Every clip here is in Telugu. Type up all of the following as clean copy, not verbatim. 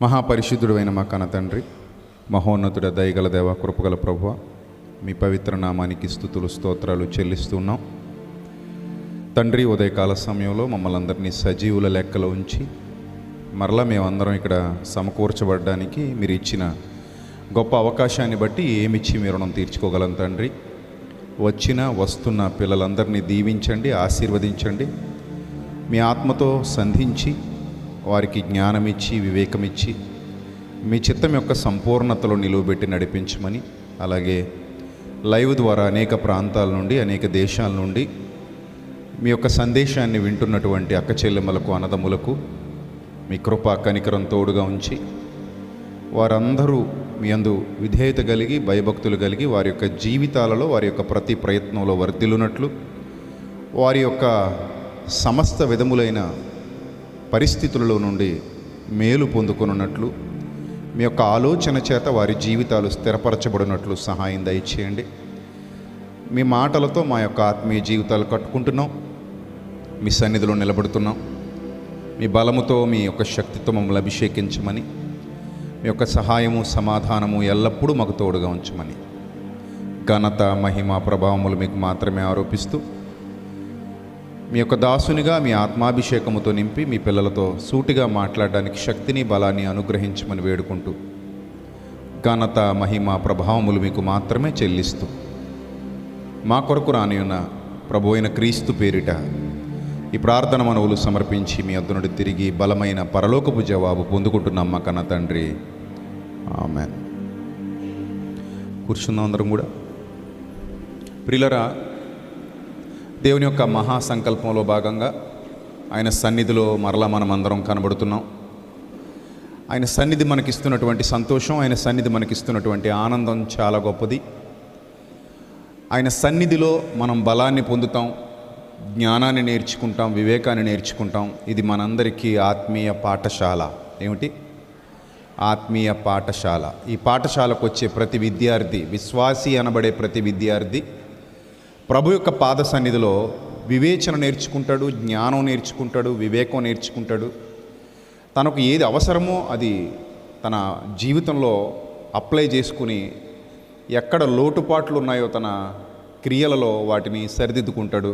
మహాపరిశుద్ధుడైన మా కన్న తండ్రి, మహోన్నతుడ, దయగల దేవ, కృపగల ప్రభువ, మీ పవిత్ర నామానికి స్తుతులు స్తోత్రాలు చెల్లిస్తున్నాం. తండ్రి, ఉదయకాల సమయంలో మమ్మల్ని అందరినీ సజీవుల లెక్కలో ఉంచి మరలా మేమందరం ఇక్కడ సమకూర్చబడడానికి మీరు ఇచ్చిన గొప్ప అవకాశాన్ని బట్టి ఏమిచ్చి మీ రుణం తీర్చుకోగలం తండ్రి. వస్తున్న పిల్లలందరినీ దీవించండి, ఆశీర్వదించండి. మీ ఆత్మతో సంధించి వారికి జ్ఞానమిచ్చి వివేకమిచ్చి మీ చిత్తం యొక్క సంపూర్ణతలో నిలువబెట్టి నడిపించమని, అలాగే లైవ్ ద్వారా అనేక ప్రాంతాల నుండి, అనేక దేశాల నుండి మీ యొక్క సందేశాన్ని వింటున్నటువంటి అక్క చెల్లెమ్మలకు, అన్నదమ్ములకు మీ కృప కనికరం తోడుగా ఉంచి వారందరూ మీ యందు విధేయత కలిగి, భయభక్తులు కలిగి వారి యొక్క జీవితాలలో, వారి యొక్క ప్రతి ప్రయత్నంలో వర్ధిల్లునట్లు, వారి యొక్క సమస్త విధములైన పరిస్థితులలో నుండి మేలు పొందుకున్నట్లు, మీ యొక్క ఆలోచన చేత వారి జీవితాలు స్థిరపరచబడినట్లు సహాయం దయచేయండి. మీ మాటలతో మా యొక్క ఆత్మీయ జీవితాలు కట్టుకుంటున్నాం, మీ సన్నిధిలో నిలబడుతున్నాం. మీ బలముతో, మీ యొక్క శక్తితో మమ్మల్ని అభిషేకించమని, మీ యొక్క సహాయము, సమాధానము ఎల్లప్పుడూ మాకు తోడుగా ఉంచమని, ఘనత, మహిమ, ప్రభావములు మీకు మాత్రమే ఆరోపిస్తూ మీ యొక్క దాసునిగా మీ ఆత్మాభిషేకముతో నింపి మీ పిల్లలతో సూటిగా మాట్లాడడానికి శక్తిని, బలాన్ని అనుగ్రహించమని వేడుకుంటూ, ఘనత, మహిమ, ప్రభావములు మీకు మాత్రమే చెల్లిస్తూ మా కొరకు రానియున్న ప్రభు అయిన క్రీస్తు పేరిట ఈ ప్రార్థన మనవులు సమర్పించి మీ వద్ద నుండి తిరిగి బలమైన పరలోకపు జవాబు పొందుకుంటున్నాం మా కన్న తండ్రి. ఆమేన్. కూర్చుందాం అందరం కూడా. ప్రియులరా, దేవుని యొక్క మహాసంకల్పంలో భాగంగా ఆయన సన్నిధిలో మరలా మనం అందరం కనబడుతున్నాం. ఆయన సన్నిధి మనకిస్తున్నటువంటి సంతోషం, ఆయన సన్నిధి మనకిస్తున్నటువంటి ఆనందం చాలా గొప్పది. ఆయన సన్నిధిలో మనం బలాన్ని పొందుతాం, జ్ఞానాన్ని నేర్చుకుంటాం, వివేకాన్ని నేర్చుకుంటాం. ఇది మనందరికీ ఆత్మీయ పాఠశాల. ఏమిటి? ఆత్మీయ పాఠశాల. ఈ పాఠశాలకు వచ్చే ప్రతి విద్యార్థి, విశ్వాసి అనబడే ప్రతి విద్యార్థి ప్రభు యొక్క పాద సన్నిధిలో వివేచన నేర్చుకుంటాడు, జ్ఞానం నేర్చుకుంటాడు, వివేకం నేర్చుకుంటాడు. తనకు ఏది అవసరమో అది తన జీవితంలో అప్లై చేసుకుని, ఎక్కడ లోటుపాట్లు ఉన్నాయో తన క్రియలలో వాటిని సరిదిద్దుకుంటాడు.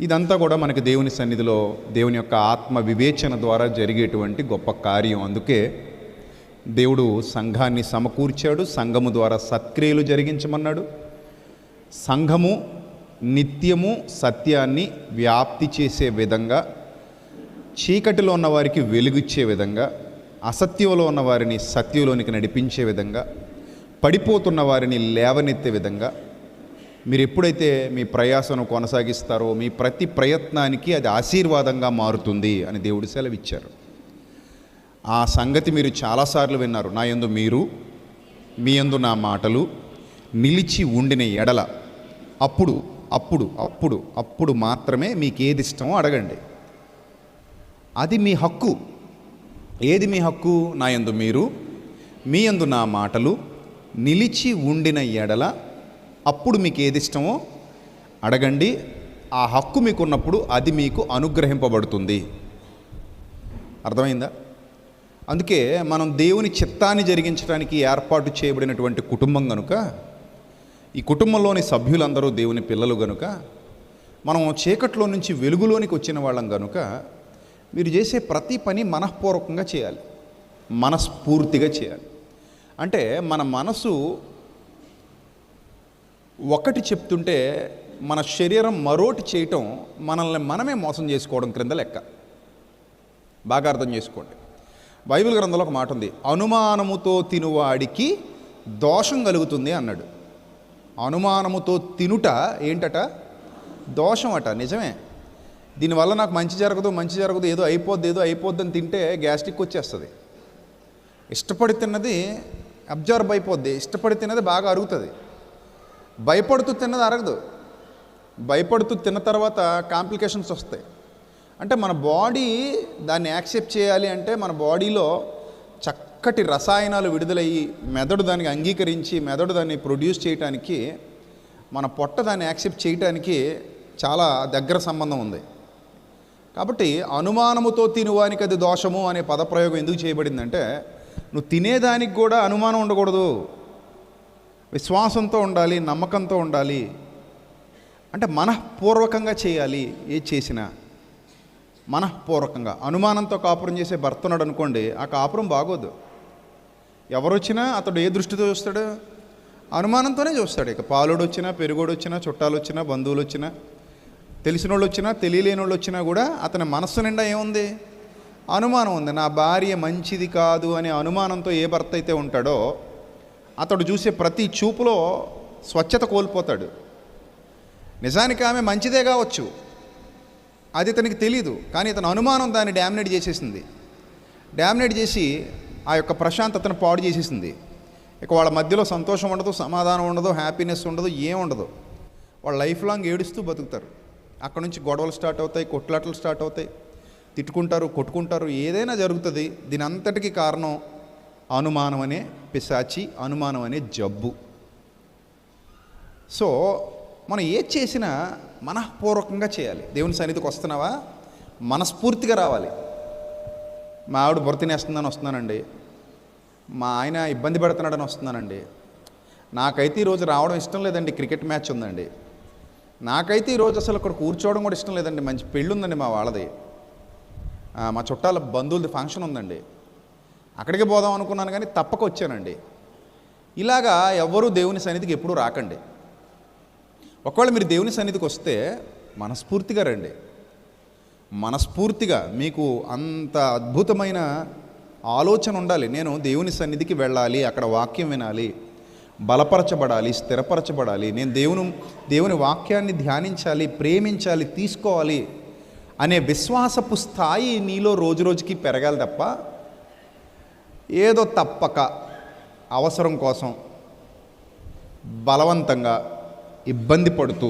ఇదంతా కూడా మనకి దేవుని సన్నిధిలో దేవుని యొక్క ఆత్మ వివేచన ద్వారా జరిగేటువంటి గొప్ప కార్యం. అందుకే దేవుడు సంఘాన్ని సమకూర్చాడు, సంఘము ద్వారా సత్క్రియలు జరిగించమన్నాడు. సంఘము నిత్యము సత్యాన్ని వ్యాప్తి చేసే విధంగా, చీకటిలో ఉన్న వారికి వెలుగిచ్చే విధంగా, అసత్యంలో ఉన్న వారిని సత్యంలోనికి నడిపించే విధంగా, పడిపోతున్న వారిని లేవనెత్తే విధంగా మీరు ఎప్పుడైతే మీ ప్రయాసను కొనసాగిస్తారో మీ ప్రతి ప్రయత్నానికి అది ఆశీర్వాదంగా మారుతుంది అని దేవుడు సెలవిచ్చారు. ఆ సంగతి మీరు చాలాసార్లు విన్నారు. నా యందు మీరు, మీ యందు నా మాటలు నిలిచి ఉండిన ఎడల అప్పుడు అప్పుడు అప్పుడు అప్పుడు మాత్రమే మీకు ఏది ఇష్టమో అడగండి. అది మీ హక్కు. ఏది మీ హక్కు? నా యందు మీరు, మీ యందు నా మాటలు నిలిచి ఉండిన ఎడల అప్పుడు మీకు ఏది ఇష్టమో అడగండి. ఆ హక్కు మీకున్నప్పుడు అది మీకు అనుగ్రహింపబడుతుంది. అర్థమైందా? అందుకే మనం దేవుని చిత్తాన్ని జరిగించడానికి ఏర్పాటు చేయబడినటువంటి కుటుంబం కనుక, ఈ కుటుంబంలోని సభ్యులందరూ దేవుని పిల్లలు కనుక, మనం చీకట్లో నుంచి వెలుగులోనికి వచ్చిన వాళ్ళం కనుక, మీరు చేసే ప్రతి పని మనఃపూర్వకంగా చేయాలి, మనస్ఫూర్తిగా చేయాలి. అంటే మన మనసు ఒకటి చెప్తుంటే మన శరీరం మరోటి చేయటం మనల్ని మనమే మోసం చేసుకోవడం క్రింద లెక్క. బాగా అర్థం చేసుకోండి. బైబిల్ గ్రంథంలో ఒక మాట ఉంది, అనుమానముతో తినువాడికి దోషం కలుగుతుంది అన్నాడు. అనుమానముతో తినుట ఏంటట? దోషం అట. నిజమే. దీనివల్ల నాకు మంచి జరగదు, ఏదో అయిపోద్ది అని తింటే గ్యాస్ట్రిక్ వచ్చేస్తుంది. ఇష్టపడి తిన్నది అబ్జర్వ్ అయిపోద్ది, ఇష్టపడి తిన్నది బాగా అరుగుతుంది. భయపడుతూ తిన్నది అరగదు. భయపడుతూ తిన్న తర్వాత కాంప్లికేషన్స్ వస్తాయి. అంటే మన బాడీ దాన్ని యాక్సెప్ట్ చేయాలి అంటే మన బాడీలో చక్కటి రసాయనాలు విడుదలయ్యి మెదడు దానికి అంగీకరించి, మెదడు దాన్ని ప్రొడ్యూస్ చేయడానికి, మన పొట్ట దాన్ని యాక్సెప్ట్ చేయడానికి చాలా దగ్గర సంబంధం ఉంది. కాబట్టి అనుమానముతో తినువానికి అది దోషము అనే పదప్రయోగం ఎందుకు చేయబడిందంటే, నువ్వు తినేదానికి కూడా అనుమానం ఉండకూడదు, విశ్వాసంతో ఉండాలి, నమ్మకంతో ఉండాలి. అంటే మనఃపూర్వకంగా చేయాలి. ఏది చేసినా మనఃపూర్వకంగా. అనుమానంతో కాపురం చేసే భర్త ఉన్నాడు అనుకోండి, ఆ కాపురం బాగోదు. ఎవరు వచ్చినా అతడు ఏ దృష్టితో చూస్తాడు? అనుమానంతోనే చూస్తాడు. ఇక పాలోడు వచ్చినా, పెరుగోడు వచ్చినా, చుట్టాలు వచ్చినా, బంధువులు వచ్చినా, తెలిసిన వాళ్ళు వచ్చినా, తెలియలేని వాళ్ళు వచ్చినా కూడా అతని మనస్సు నిండా ఏముంది? అనుమానం ఉంది. నా భార్య మంచిది కాదు అనే అనుమానంతో ఏ భర్త అయితే ఉంటాడో అతడు చూసే ప్రతి చూపులో స్వచ్ఛత కోల్పోతాడు. నిజానికి ఆమె మంచిదే కావచ్చు, అది ఇతనికి తెలీదు, కానీ ఇతని అనుమానం దాన్ని డామినేట్ చేసేసింది. డామినేట్ చేసి ఆ యొక్క ప్రశాంతతను పాడు చేసేసింది. ఇక వాళ్ళ మధ్యలో సంతోషం ఉండదు, సమాధానం ఉండదు, హ్యాపీనెస్ ఉండదు, ఏం ఉండదు. వాళ్ళు లైఫ్ లాంగ్ ఏడుస్తూ బతుకుతారు. అక్కడ నుంచి గొడవలు స్టార్ట్ అవుతాయి, కొట్లాటలు స్టార్ట్ అవుతాయి, తిట్టుకుంటారు, కొట్టుకుంటారు, ఏదైనా జరుగుతుంది. దీని అంతటికీ కారణం అనుమానం అనే పిశాచి, అనుమానం అనే జబ్బు. సో మనం ఏది చేసినా మనఃపూర్వకంగా చేయాలి. దేవుని సన్నిధికి వస్తున్నావా, మనస్ఫూర్తిగా రావాలి. మా ఆవిడ బుర్ర తినేస్తుందని వస్తున్నానండి, మా ఆయన ఇబ్బంది పెడుతున్నాడని వస్తున్నానండి, నాకైతే ఈరోజు రావడం ఇష్టం లేదండి, క్రికెట్ మ్యాచ్ ఉందండి, నాకైతే ఈరోజు అసలు అక్కడ కూర్చోవడం కూడా ఇష్టం లేదండి, మంచి పెళ్ళి ఉందండి మా వాళ్ళది, మా చుట్టాల బంధువులది ఫంక్షన్ ఉందండి, అక్కడికి పోదాం అనుకున్నాను కానీ తప్పక వచ్చానండి. ఇలాగా ఎవ్వరూ దేవుని సన్నిధికి ఎప్పుడూ రాకండి. ఒకవేళ మీరు దేవుని సన్నిధికి వస్తే మనస్ఫూర్తిగా రండి. మనస్ఫూర్తిగా మీకు అంత అద్భుతమైన ఆలోచన ఉండాలి. నేను దేవుని సన్నిధికి వెళ్ళాలి, అక్కడ వాక్యం వినాలి, బలపరచబడాలి, స్థిరపరచబడాలి, నేను దేవుని వాక్యాన్ని ధ్యానించాలి, ప్రేమించాలి, తీసుకోవాలి అనే విశ్వాసపు స్థాయి నీలో రోజు రోజుకి పెరగాలి తప్ప ఏదో తప్పక అవసరం కోసం బలవంతంగా ఇబ్బంది పడుతూ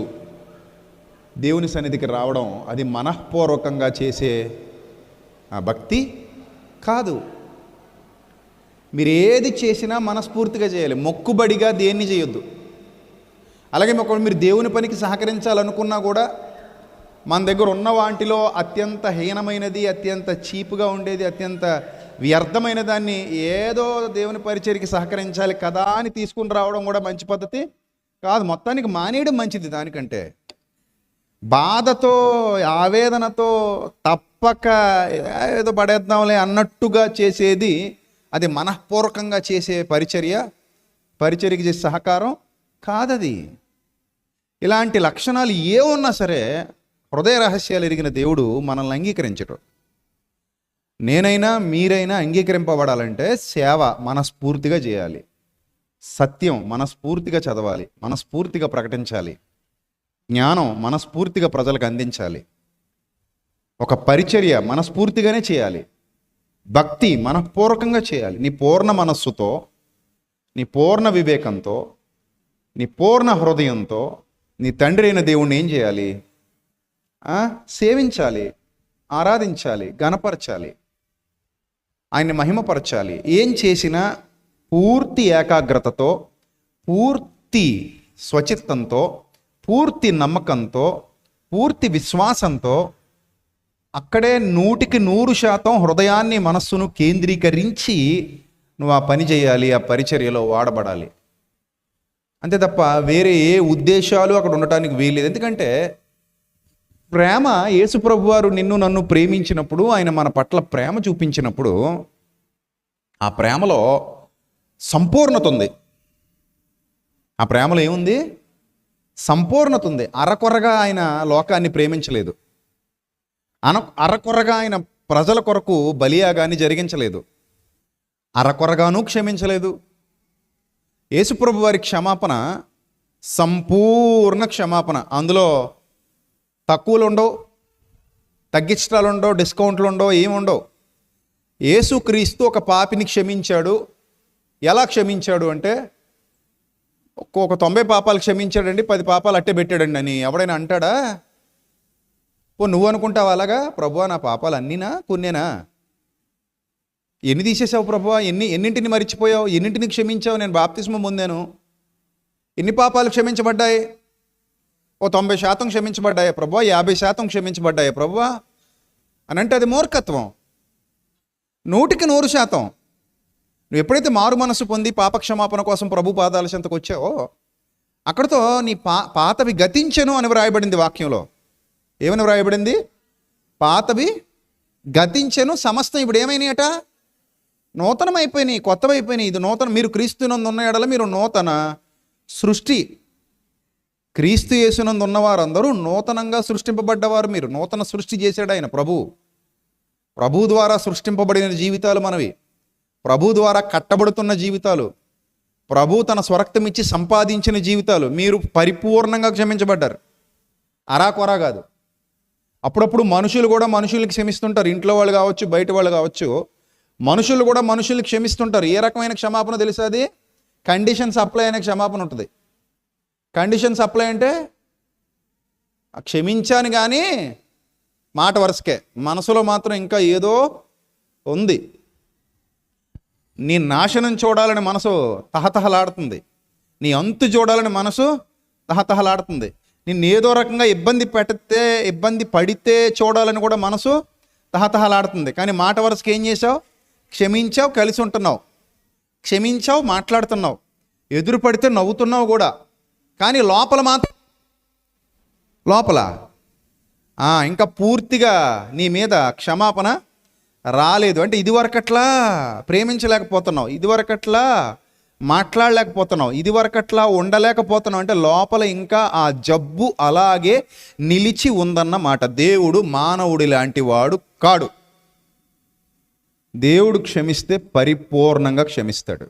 దేవుని సన్నిధికి రావడం అది మనఃపూర్వకంగా చేసే భక్తి కాదు. మీరు ఏది చేసినా మనస్ఫూర్తిగా చేయాలి, మొక్కుబడిగా దేన్ని చేయొద్దు. అలాగే మీరు దేవుని పనికి సహకరించాలనుకున్నా కూడా మన దగ్గర ఉన్న వాటిలో అత్యంత హీనమైనది, అత్యంత చీప్గా ఉండేది, అత్యంత వ్యర్థమైన దాన్ని ఏదో దేవుని పరిచర్యకి సహకరించాలి కదా అని తీసుకుని రావడం కూడా మంచి పద్ధతి కాదు. మొత్తానికి మానేయడం మంచిది. దానికంటే బాధతో, ఆవేదనతో, తప్పక ఏదో పడేద్దాంలే అన్నట్టుగా చేసేది అది మనఃపూర్వకంగా చేసే పరిచర్యకి చేసే సహకారం కాదది. ఇలాంటి లక్షణాలు ఏ ఉన్నా సరే హృదయ రహస్యాలు ఎరిగిన దేవుడు మనల్ని అంగీకరించడు. నేనైనా మీరైనా అంగీకరింపబడాలంటే సేవ మనస్ఫూర్తిగా చేయాలి, సత్యం మనస్ఫూర్తిగా చదవాలి, మనస్ఫూర్తిగా ప్రకటించాలి, జ్ఞానం మనస్ఫూర్తిగా ప్రజలకు అందించాలి, ఒక పరిచర్య మనస్ఫూర్తిగానే చేయాలి, భక్తి మనఃపూర్వకంగా చేయాలి. నీ పూర్ణ మనస్సుతో, నీ పూర్ణ వివేకంతో, నీ పూర్ణ హృదయంతో నీ తండ్రి అయిన దేవుణ్ణి ఏం చేయాలి? సేవించాలి, ఆరాధించాలి, గణపరచాలి, ఆయన్ని మహిమపరచాలి. ఏం చేసినా పూర్తి ఏకాగ్రతతో, పూర్తి స్వచిత్తంతో, పూర్తి నమ్మకంతో, పూర్తి విశ్వాసంతో, అక్కడే 100% హృదయాన్ని మనస్సును కేంద్రీకరించి నువ్వు ఆ పని చేయాలి, ఆ పరిచర్యలో వాడబడాలి. అంతే తప్ప వేరే ఏ ఉద్దేశాలు అక్కడ ఉండటానికి వీల్లేదు. ఎందుకంటే ప్రేమ, యేసుప్రభు వారు నిన్ను నన్ను ప్రేమించినప్పుడు, ఆయన మన పట్ల ప్రేమ చూపించినప్పుడు ఆ ప్రేమలో సంపూర్ణత ఉంది. ఆ ప్రేమలో ఏముంది? సంపూర్ణత ఉంది. అరకొరగా ఆయన లోకాన్ని ప్రేమించలేదు, అరకొరగా ఆయన ప్రజల కొరకు బలియాగాన్ని జరిగించలేదు, అరకొరగాను క్షమించలేదు. యేసుప్రభు వారి క్షమాపణ సంపూర్ణ క్షమాపణ. అందులో తక్కువలు ఉండవు, తగ్గించటాలు ఉండవు, డిస్కౌంట్లు ఉండవు, ఏముండవు. యేసుక్రీస్తు ఒక పాపిని క్షమించాడు. ఎలా క్షమించాడు అంటే, ఒక 90 పాపాలు క్షమించాడండి, 10 పాపాలు అట్టే పెట్టాడండి అని ఎవడైనా అంటాడా? నువ్వు అనుకుంటావు అలాగా? ప్రభువా నా పాపాలు అన్నీనా కొన్నేనా? ఎన్ని తీసేసావు ప్రభువా? ఎన్నింటిని మరిచిపోయావు? ఎన్నింటిని క్షమించావు? నేను బాప్తిస్మం పొందాను, ఎన్ని పాపాలు క్షమించబడ్డాయి? 90% క్షమించబడ్డాయి ప్రభువా, 50% క్షమించబడ్డాయి ప్రభువా, అని అంటే అది మూర్ఖత్వం. 100% నువ్వు ఎప్పుడైతే మారు మనసు పొంది పాపక్షమాపణ కోసం ప్రభు పాదాల చెంతకు వచ్చావో అక్కడితో నీ పాతవి గతించెను అని వ్రాయబడింది వాక్యంలో. ఏమని వ్రాయబడింది? పాతవి గతించెను, సమస్తం ఇప్పుడు ఏమైనాయట? నూతనమైపోయినాయి, కొత్తవైపోయినాయి. ఇది నూతన. మీరు క్రీస్తునందు ఉన్న ఎడల మీరు నూతన సృష్టి. క్రీస్తు యేసునందు ఉన్నవారందరూ నూతనంగా సృష్టింపబడ్డవారు. మీరు నూతన సృష్టి చేశాడు ఆయన. ప్రభు ద్వారా సృష్టింపబడిన జీవితాలు మనవి. ప్రభు ద్వారా కట్టబడుతున్న జీవితాలు, ప్రభు తన స్వరక్తం ఇచ్చి సంపాదించిన జీవితాలు. మీరు పరిపూర్ణంగా క్షమించబడ్డారు, అరాకొరా కాదు. అప్పుడప్పుడు మనుషులు కూడా మనుషుల్ని క్షమిస్తుంటారు. ఇంట్లో వాళ్ళు కావచ్చు, బయట వాళ్ళు కావచ్చు, మనుషులు కూడా మనుషుల్ని క్షమిస్తుంటారు. ఏ రకమైన క్షమాపణ తెలుసా? అది కండిషన్స్ అప్లై అనే క్షమాపణ ఉంటుంది. కండిషన్స్ అప్లై అంటే క్షమించాను కానీ మాట వరుసకే, మనసులో మాత్రం ఇంకా ఏదో ఉంది. నీ నాశనం చూడాలని మనసు తహతహలాడుతుంది, నీ అంతు చూడాలని మనసు తహతహలాడుతుంది, నిన్ను ఏదో రకంగా ఇబ్బంది పడితే చూడాలని కూడా మనసు తహతహలాడుతుంది. కానీ మాట వరుసకి ఏం చేసావు? క్షమించావు, కలిసి ఉంటున్నావు, క్షమించావు, మాట్లాడుతున్నావు, ఎదురు పడితే నవ్వుతున్నావు కూడా. కానీ లోపల ఇంకా పూర్తిగా నీ మీద క్షమాపణ రాలేదు. అంటే ఇదివరకట్లా ప్రేమించలేకపోతున్నావు, ఇదివరకట్లా మాట్లాడలేకపోతున్నావు, ఇదివరకట్లా ఉండలేకపోతున్నావు. అంటే లోపల ఇంకా ఆ జబ్బు అలాగే నిలిచి ఉందన్నమాట. దేవుడు మానవుడి లాంటి వాడు కాడు. దేవుడు క్షమిస్తే పరిపూర్ణంగా క్షమిస్తాడు.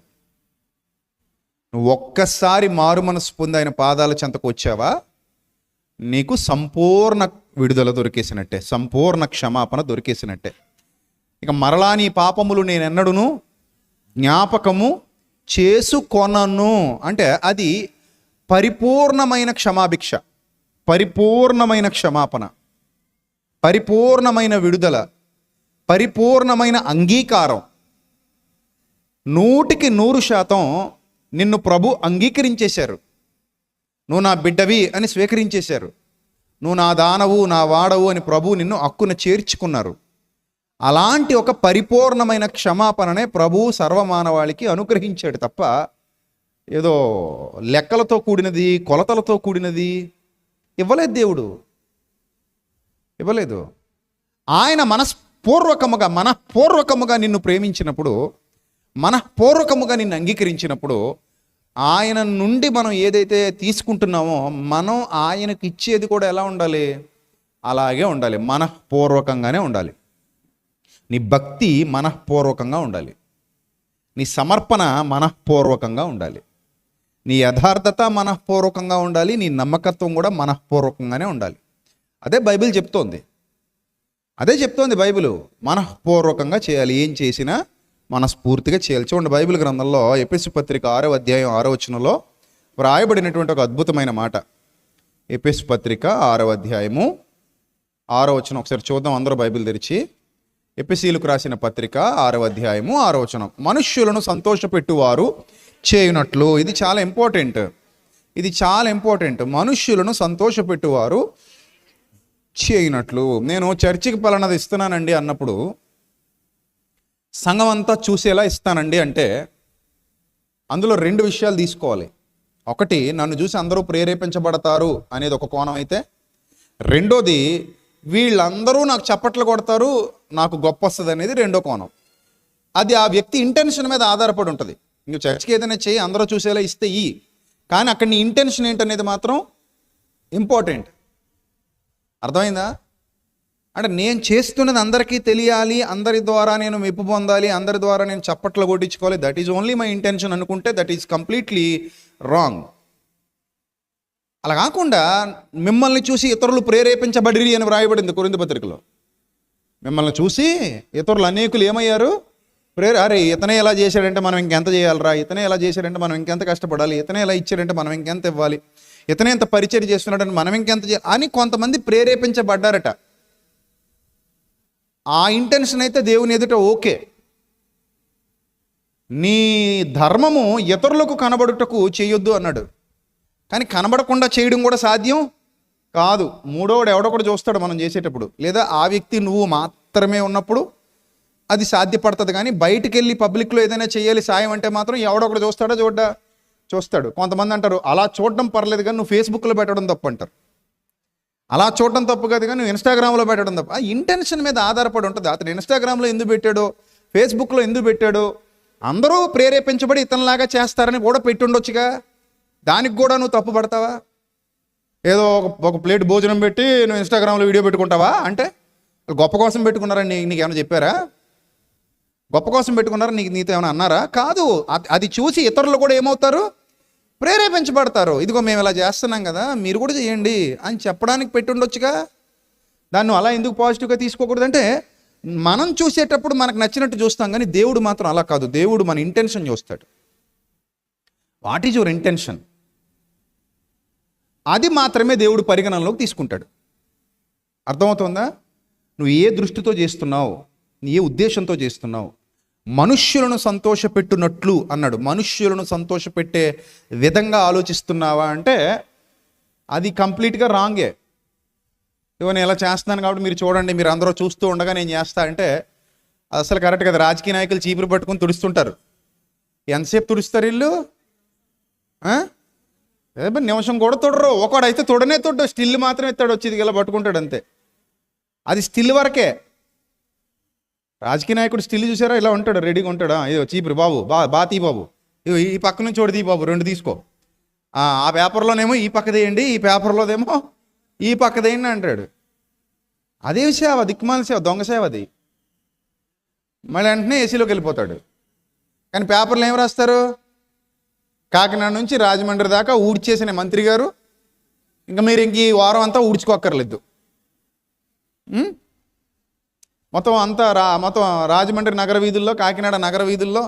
నువ్వు ఒక్కసారి మారు మనసు పొంది ఆయన పాదాల చెంతకు వచ్చావా, నీకు సంపూర్ణ విడుదల దొరికేసినట్టే, సంపూర్ణ క్షమాపణ దొరికేసినట్టే. ఇక మరలా నీ పాపములు నేనెన్నడును జ్ఞాపకము చేసుకొనను అంటే అది పరిపూర్ణమైన క్షమాభిక్ష, పరిపూర్ణమైన క్షమాపణ, పరిపూర్ణమైన విడుదల, పరిపూర్ణమైన అంగీకారం. 100% నిన్ను ప్రభు అంగీకరించేశారు. నువ్వు నా బిడ్డవి అని స్వీకరించేశారు. నువ్వు నా దానవు, నా వాడవు అని ప్రభు నిన్ను హక్కున చేర్చుకున్నారు. అలాంటి ఒక పరిపూర్ణమైన క్షమాపణనే ప్రభు సర్వమానవాళికి అనుగ్రహించాడు తప్ప ఏదో లెక్కలతో కూడినది, కొలతలతో కూడినది ఇవ్వలేదు. దేవుడు ఇవ్వలేదు. ఆయన మనఃపూర్వకముగా నిన్ను ప్రేమించినప్పుడు, మనఃపూర్వకముగా నిన్ను అంగీకరించినప్పుడు, ఆయన నుండి మనం ఏదైతే తీసుకుంటున్నామో మనం ఆయనకు ఇచ్చేది కూడా ఎలా ఉండాలి? అలాగే ఉండాలి, మనఃపూర్వకంగానే ఉండాలి. నీ భక్తి మనఃపూర్వకంగా ఉండాలి, నీ సమర్పణ మనఃపూర్వకంగా ఉండాలి, నీ యథార్థత మనఃపూర్వకంగా ఉండాలి, నీ నమ్మకత్వం కూడా మనఃపూర్వకంగానే ఉండాలి. అదే బైబిల్ చెప్తోంది, అదే చెప్తోంది బైబిల్. మనఃపూర్వకంగా చేయాలి, ఏం చేసినా మనస్ఫూర్తిగా చేయాలి. చూడండి, బైబిల్ గ్రంథంలో ఎఫెసు పత్రిక 6వ అధ్యాయం 6వ వచనంలో వ్రాయబడినటువంటి ఒక అద్భుతమైన మాట. ఎఫెసు పత్రిక 6వ అధ్యాయము 6వ వచనం ఒకసారి చూద్దాం అందరూ బైబిల్ తెరిచి. ఎఫెసీయులకు రాసిన పత్రిక 6వ అధ్యాయము 6వ వచనం. మనుష్యులను సంతోషపెట్టువారు చేయునట్లు. ఇది చాలా ఇంపార్టెంట్, ఇది చాలా ఇంపార్టెంట్. మనుష్యులను సంతోషపెట్టువారు చేయునట్లు. నేను చర్చికి పలానాది ఇస్తున్నానండి అన్నప్పుడు సంఘం అంతా చూసేలా ఇస్తానండి అంటే అందులో 2 విషయాలు తీసుకోవాలి. ఒకటి, నన్ను చూసి అందరూ ప్రేరేపించబడతారు అనేది ఒక కోణం అయితే, రెండోది వీళ్ళందరూ నాకు చప్పట్లు కొడతారు, నాకు గొప్ప వస్తుంది అనేది రెండో కోణం. అది ఆ వ్యక్తి ఇంటెన్షన్ మీద ఆధారపడి ఉంటుంది. నువ్వు చర్చికి ఏదైనా చేయి, అందరూ చూసేలా ఇస్తే కానీ అక్కడ నీ ఇంటెన్షన్ ఏంటనేది మాత్రం ఇంపార్టెంట్. అర్థమైందా? అంటే నేను చేస్తున్నది అందరికీ తెలియాలి, అందరి ద్వారా నేను మెప్పు పొందాలి, అందరి ద్వారా నేను చప్పట్లు కొట్టించుకోవాలి, that is only my intention అనుకుంటే దట్ ఈజ్ కంప్లీట్లీ రాంగ్. అలా కాకుండా మిమ్మల్ని చూసి ఇతరులు ప్రేరేపించబడిరి అని వ్రాయబడింది కొరింథీ పత్రికలో. మిమ్మల్ని చూసి ఇతరులు అనేకులు ఏమయ్యారు? అరే ఇతనే ఎలా చేశాడంటే మనం ఇంకెంత చేయాలరా, ఇతనే ఎలా చేశాడంటే మనం ఇంకెంత కష్టపడాలి, ఇతనే ఎలా ఇచ్చాడంటే మనం ఇంకెంత ఇవ్వాలి, ఇతనే ఎంత పరిచయం చేస్తున్నాడంటే మనం ఇంకెంత అని కొంతమంది ప్రేరేపించబడ్డారట. ఆ ఇంటెన్షన్ అయితే దేవుని ఎదుట ఓకే. నీ ధర్మము ఇతరులకు కనబడుటకు చేయొద్దు అన్నాడు. కానీ కనబడకుండా చేయడం కూడా సాధ్యం కాదు. మూడోవాడు ఎవడో కూడా చూస్తాడు మనం చేసేటప్పుడు, లేదా ఆ వ్యక్తి నువ్వు మాత్రమే ఉన్నప్పుడు అది సాధ్యపడుతుంది. కానీ బయటికి వెళ్ళి పబ్లిక్లో ఏదైనా చేయాలి సాయం అంటే మాత్రం ఎవడొకడు చూస్తాడో చూస్తాడు. కొంతమంది అంటారు అలా చూడడం పర్లేదు కానీ నువ్వు ఫేస్బుక్లో పెట్టడం తప్పు అంటారు. అలా చూడడం తప్పు కాదు కానీ నువ్వు ఇన్స్టాగ్రామ్లో పెట్టడం తప్పు. ఆ ఇంటెన్షన్ మీద ఆధారపడి ఉంటుంది. అతను ఇన్స్టాగ్రామ్లో ఎందుకు పెట్టాడో, ఫేస్బుక్లో ఎందుకు పెట్టాడో, అందరూ ప్రేరేపించబడి ఇతనిలాగా చేస్తారని కూడా పెట్టి ఉండొచ్చుగా. దానికి కూడా నువ్వు తప్పు పడతావా? ఏదో ఒక ప్లేట్ భోజనం పెట్టి నువ్వు ఇన్స్టాగ్రామ్లో వీడియో పెట్టుకుంటావా? అంటే గొప్ప కోసం పెట్టుకున్నారని నీకు ఏమైనా చెప్పారా? గొప్ప కోసం పెట్టుకున్నారా? నీతో ఏమైనా అన్నారా? కాదు. అది చూసి ఇతరులు కూడా ఏమవుతారు? ప్రేరేపించబడతారు. ఇదిగో మేము ఇలా చేస్తున్నాం కదా, మీరు కూడా చేయండి అని చెప్పడానికి పెట్టి ఉండొచ్చుగా. దాన్ని అలా ఎందుకు పాజిటివ్గా తీసుకోకూడదు అంటే, మనం చూసేటప్పుడు మనకు నచ్చినట్టు చూస్తాం కానీ దేవుడు మాత్రం అలా కాదు. దేవుడు మన ఇంటెన్షన్ చూస్తాడు. What is your intention? అది మాత్రమే దేవుడు పరిగణనలోకి తీసుకుంటాడు. అర్థమవుతుందా? నువ్వు ఏ దృష్టితో చేస్తున్నావు, ఏ ఉద్దేశంతో చేస్తున్నావు? మనుష్యులను సంతోషపెట్టునట్లు అన్నాడు. మనుష్యులను సంతోషపెట్టే విధంగా ఆలోచిస్తున్నావా అంటే అది కంప్లీట్గా రాంగే. నేను ఇలా చేస్తున్నాను కాబట్టి మీరు చూడండి, మీరు అందరూ చూస్తూ ఉండగా నేను చేస్తా అంటే అసలు కరెక్ట్ కదా. రాజకీయ నాయకులు చీపురు పట్టుకుని తుడుస్తుంటారు. ఎంతసేపు తుడుస్తారు వీళ్ళు? నిమిషం కూడా తొడరు. ఒకడైతే తొడనే తొడ్డు, స్టిల్ మాత్రం ఎత్తాడు, వచ్చి ఇలా పట్టుకుంటాడు అంతే. అది స్టిల్ వరకే. రాజకీయ నాయకుడు స్టిల్ చూసారా? ఇలా ఉంటాడు, రెడీగా ఉంటాడు. ఇదో చీపురు బాబు, బాతీ బాబు, ఇదో ఈ పక్క నుంచి చూడది బాబు, 2 తీసుకో. ఆ పేపర్లోనేమో ఈ పక్కదేయండి, ఈ పేపర్లోదేమో ఈ పక్కదేయండి అంటాడు. అదే సేవ, దిక్కుమాల సేవ, దొంగ సేవ అది. మళ్ళీ వెంటనే ఏసీలోకి వెళ్ళిపోతాడు. కానీ పేపర్లు ఏం రాస్తారు? కాకినాడ నుంచి రాజమండ్రి దాకా ఊడ్చేసిన మంత్రి గారు, ఇంకా మీరు ఇంక ఈ వారం అంతా ఊడ్చుకోక్కర్లేదు. మొత్తం అంతా మొత్తం రాజమండ్రి నగర వీధుల్లో, కాకినాడ నగర వీధుల్లో,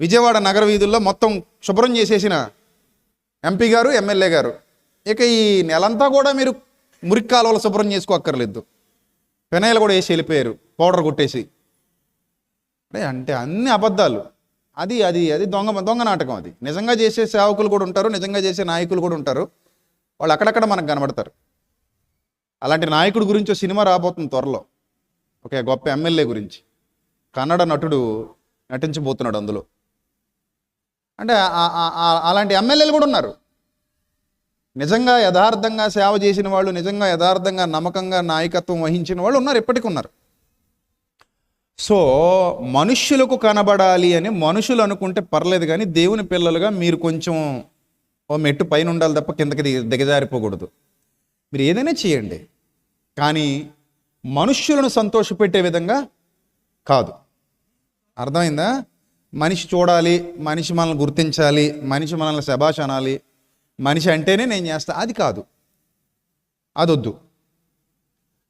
విజయవాడ నగర వీధుల్లో మొత్తం శుభ్రం చేసేసిన ఎంపీ గారు, ఎమ్మెల్యే గారు. ఇక ఈ నెలంతా కూడా మీరు మురికి కాలువలు శుభ్రం చేసుకోక్కర్లేదు. ఫెనాయిల్ కూడా వేసి వెళ్ళిపోయారు, పౌడర్ కొట్టేసి. అంటే అన్ని అబద్ధాలు. అది అది అది దొంగ నాటకం. అది నిజంగా చేసే సేవకులు కూడా ఉంటారు, నిజంగా చేసే నాయకులు కూడా ఉంటారు. వాళ్ళు అక్కడక్కడ మనకు కనబడతారు. అలాంటి నాయకుడి గురించి ఒక సినిమా రాబోతుంది త్వరలో, ఒక గొప్ప ఎమ్మెల్యే గురించి. కన్నడ నటుడు నటించబోతున్నాడు అందులో. అంటే అలాంటి ఎమ్మెల్యేలు కూడా ఉన్నారు. నిజంగా యథార్థంగా సేవ చేసిన వాళ్ళు, నిజంగా యథార్థంగా నమ్మకంగా నాయకత్వం వహించిన వాళ్ళు ఉన్నారు, ఎప్పటికీ ఉన్నారు. సో మనుష్యులకు కనబడాలి అని మనుషులు అనుకుంటే పర్లేదు, కానీ దేవుని పిల్లలుగా మీరు కొంచెం ఓ మెట్టు పైన ఉండాలి తప్ప కిందకి దిగజారిపోకూడదు. మీరు ఏదైనా చేయండి, కానీ మనుష్యులను సంతోషపెట్టే విధంగా కాదు. అర్థమైందా? మనిషి చూడాలి, మనిషి మనల్ని గుర్తించాలి, మనిషి మనల్ని శభాష్ అనాలి, మనిషి అంటేనే నేను చేస్తా, అది కాదు, అదొద్దు.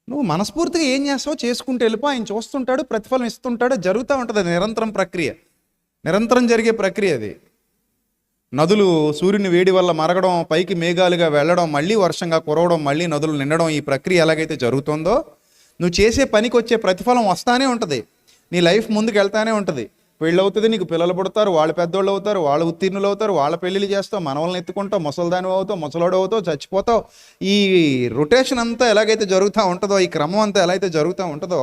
నువ్వు మనస్ఫూర్తిగా ఏం చేస్తావో చేసుకుంటూ వెళ్ళిపో. ఆయన చూస్తుంటాడు, ప్రతిఫలం ఇస్తుంటాడు, జరుగుతూ ఉంటుంది. అది నిరంతరం ప్రక్రియ, నిరంతరం జరిగే ప్రక్రియ అది. నదులు సూర్యుని వేడి వల్ల మరగడం, పైకి మేఘాలుగా వెళ్ళడం, మళ్ళీ వర్షంగా కురవడం, మళ్ళీ నదులు నిండడం, ఈ ప్రక్రియ ఎలాగైతే జరుగుతుందో నువ్వు చేసే పనికి వచ్చే ప్రతిఫలం వస్తానే ఉంటుంది. నీ లైఫ్ ముందుకు వెళ్తానే ఉంటుంది. పెళ్ళి అవుతుంది, నీకు పిల్లలు పుడతారు, వాళ్ళు పెద్దోళ్ళు అవుతారు, వాళ్ళు ఉత్తీర్ణులు అవుతారు, వాళ్ళ పెళ్ళిళ్ళు చేస్తావు, మనవల్ని ఎత్తుకుంటావు, ముసలిదాని అవుతావు, ముసలోడు అవుతావు, చచ్చిపోతావు. ఈ రొటేషన్ అంతా ఎలాగైతే జరుగుతూ ఉంటుందో, ఈ క్రమం అంతా ఎలా అయితే జరుగుతూ ఉంటుందో,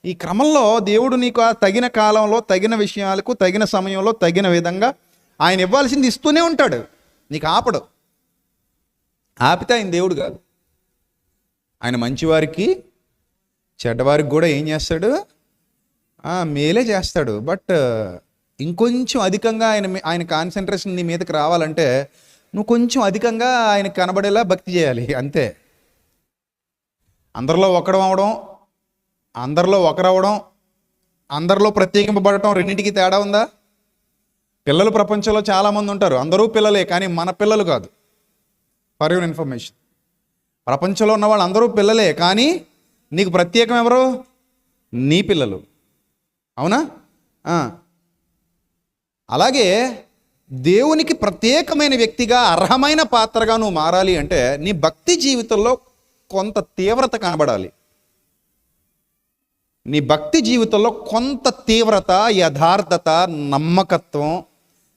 ఈ క్రమంలో దేవుడు నీకు ఆ తగిన కాలంలో, తగిన విషయాలకు, తగిన సమయంలో, తగిన విధంగా ఆయన ఇవ్వాల్సింది ఇస్తూనే ఉంటాడు. నీకు ఆపడు. ఆపితే ఆయన దేవుడు కాదు. ఆయన మంచివారికి చెడ్డవారికి కూడా ఏం చేస్తాడు? మేలే చేస్తాడు. బట్ ఇంకొంచెం అధికంగా ఆయన కాన్సన్ట్రేషన్ నీ మీదకి రావాలంటే నువ్వు కొంచెం అధికంగా ఆయన కనబడేలా భక్తి చేయాలి, అంతే. అందరిలో ఒకడవడం, అందరిలో ఒకరవడం, అందరిలో ప్రత్యేకింపబడటం, రెండింటికి తేడా ఉందా? పిల్లలు ప్రపంచంలో చాలామంది ఉంటారు, అందరూ పిల్లలే, కానీ మన పిల్లలు కాదు. ఫర్ యువర్ ఇన్ఫర్మేషన్, ప్రపంచంలో ఉన్న వాళ్ళు అందరూ పిల్లలే, కానీ నీకు ప్రత్యేకం ఎవరు? నీ పిల్లలు. అవునా? అలాగే దేవునికి ప్రత్యేకమైన వ్యక్తిగా, అర్హమైన పాత్రగా నువ్వు మారాలి అంటే నీ భక్తి జీవితంలో కొంత తీవ్రత కనబడాలి. నీ భక్తి జీవితంలో కొంత తీవ్రత, యథార్థత, నమ్మకత్వం,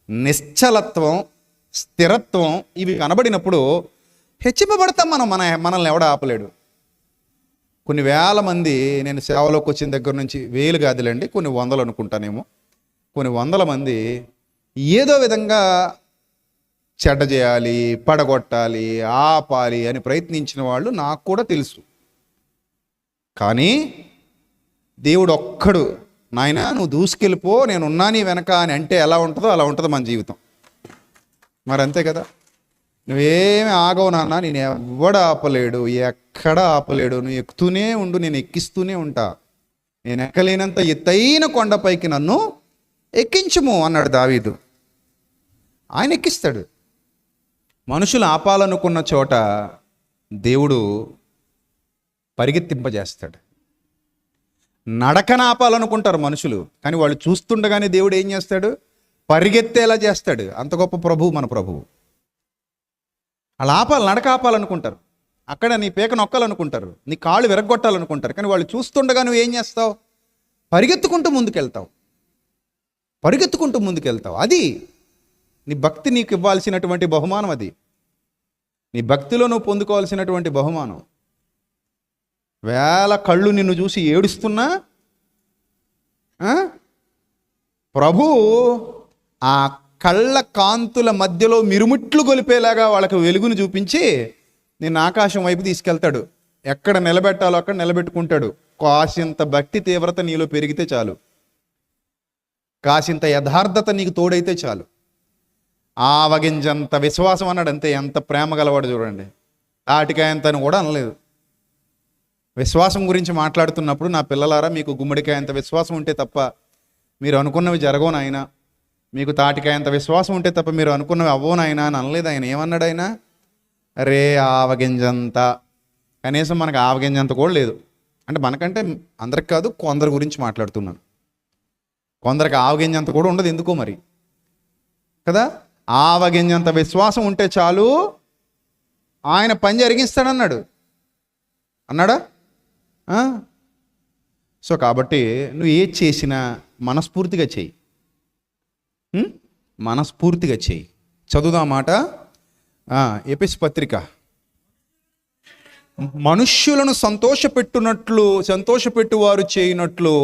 నిశ్చలత్వం, స్థిరత్వం ఇవి కనబడినప్పుడు హెచ్చింపబడతాం. మనల్ని ఎవడ ఆపలేడు. కొన్ని వేల మంది, నేను సేవలోకి వచ్చిన దగ్గర నుంచి వేలు కాదులేండి, కొన్ని వందలు అనుకుంటానేమో, కొన్ని వందల మంది ఏదో విధంగా చెడ్డ చేయాలి, పడగొట్టాలి, ఆపాలి అని ప్రయత్నించిన వాళ్ళు నాకు కూడా తెలుసు. కానీ దేవుడు ఒక్కడు, నాయనా నువ్వు దూసుకెళ్ళిపో, నేను ఉన్నా నీ వెనక అని అంటే ఎలా ఉంటుందో అలా ఉంటుంది మన జీవితం. మరి అంతే కదా, నువ్వేమి ఆగవు నాన్న, నేను ఎవడు ఆపలేడు, ఎక్కడ ఆపలేడు, నువ్వు ఎక్కుతూనే ఉండు, నేను ఎక్కిస్తూనే ఉంటా, నేను ఎక్కలేనంత ఎత్తైన కొండపైకి నన్ను ఎక్కించుము అన్నాడు దావీదు. ఆయన ఎక్కిస్తాడు. మనుషులు ఆపాలనుకున్న చోట దేవుడు పరిగెత్తింపజేస్తాడు. నడకన ఆపాలనుకుంటారు మనుషులు, కానీ వాళ్ళు చూస్తుండగానే దేవుడు ఏం చేస్తాడు? పరిగెత్తేలా చేస్తాడు. అంత గొప్ప ప్రభువు మన ప్రభువు. అలా నడక ఆపాలనుకుంటారు, అక్కడ నీ పేక నొక్కాలనుకుంటారు, నీ కాళ్ళు విరగొట్టాలనుకుంటారు, కానీ వాళ్ళు చూస్తుండగా నువ్వు ఏం చేస్తావు? పరిగెత్తుకుంటూ ముందుకెళ్తావు, పరిగెత్తుకుంటూ ముందుకెళ్తావు. అది నీ భక్తి నీకు ఇవ్వాల్సినటువంటి బహుమానం. అది నీ భక్తిలో నువ్వు పొందుకోవాల్సినటువంటి బహుమానం. వేల కళ్ళు నిన్ను చూసి ఏడుస్తున్నా ప్రభు ఆ కళ్ళ కాంతుల మధ్యలో మిరుముట్లు గొలిపేలాగా వాళ్ళకి వెలుగును చూపించి నిన్ను ఆకాశం వైపు తీసుకెళ్తాడు. ఎక్కడ నిలబెట్టాలో అక్కడ నిలబెట్టుకుంటాడు. కాసింత భక్తి తీవ్రత నీలో పెరిగితే చాలు, కాసింత యథార్థత నీకు తోడైతే చాలు. ఆవగింజంత విశ్వాసం అన్నాడు, అంతే. ఎంత ప్రేమ గలవాడు చూడండి. తాటికాయంత అని కూడా అనలేదు. విశ్వాసం గురించి మాట్లాడుతున్నప్పుడు, నా పిల్లలారా మీకు గుమ్మడికాయంత విశ్వాసం ఉంటే తప్ప మీరు అనుకున్నవి జరగవు నాయనా, మీకు తాటికాయంత విశ్వాసం ఉంటే తప్ప మీరు అనుకున్నవి అవ్వవు నాయనా అని అనలేదు ఆయన. ఏమన్నాడు ఆయన? రే ఆవగింజంత. కనీసం మనకు ఆవగింజంత కూడా లేదు. అంటే మనకంటే అందరికి కాదు, కొందరి గురించి మాట్లాడుతున్నాను. కొందరికి ఆవగింజంత కూడా ఉండదు, ఎందుకో మరి కదా. ఆవగింజంత విశ్వాసం ఉంటే చాలు, ఆయన పని జరిగిస్తాడన్నాడు. అన్నాడా? సో కాబట్టి నువ్వు ఏది చేసినా మనస్ఫూర్తిగా చెయ్యి, మనస్ఫూర్తిగా చెయ్యి. చదువుదా మాట. ఎపిస్ పత్రిక. మనుష్యులను సంతోషపెట్టువారు చేయనట్లు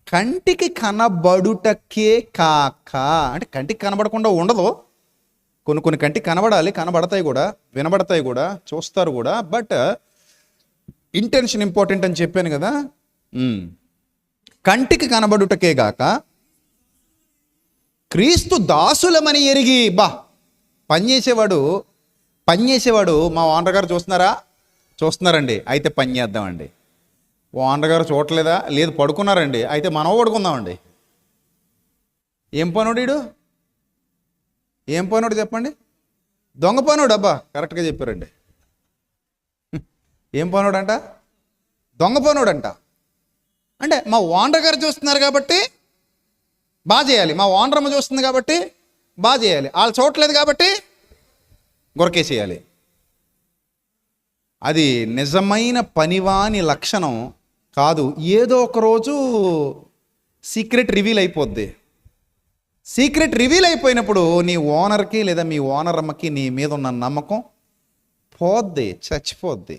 కంటికి కనబడుటకే కాక, అంటే కంటికి కనబడకుండా ఉండదు. కొన్ని కంటికి కనబడాలి, కనబడతాయి కూడా, వినబడతాయి కూడా, చూస్తారు కూడా. బట్ ఇంటెన్షన్ ఇంపార్టెంట్ అని చెప్పాను కదా. కంటికి కనబడుటకే గాక క్రీస్తు దాసులమని ఎరిగి. పనిచేసేవాడు మా ఓనర్ గారు చూస్తున్నారండి, అయితే పని చేద్దామండి. ఓనర్ గారు చూడలేదా? లేదు, పడుకున్నారండి, అయితే మనం పడుకుందామండి. ఏం పనుడు? ఏం పనుడు చెప్పండి? దొంగ పనుడు. కరెక్ట్గా చెప్పారండి. ఏం పనుడంట? దొంగ పనుడంట. అంటే మా ఓనర్ గారు చూస్తున్నారు కాబట్టి బాగా చేయాలి, మా ఓనర్ అమ్మ చూస్తుంది కాబట్టి బాగా చేయాలి, వాళ్ళు చూడలేదు కాబట్టి గొరకేసేయాలి. అది నిజమైన పనివాని లక్షణం కాదు. ఏదో ఒక రోజు సీక్రెట్ రివీల్ అయిపోద్ది. సీక్రెట్ రివీల్ అయిపోయినప్పుడు నీ ఓనర్కి లేదా మీ ఓనర్ అమ్మకి నీ మీద ఉన్న నమ్మకం పోద్ది, చచ్చిపోద్ది.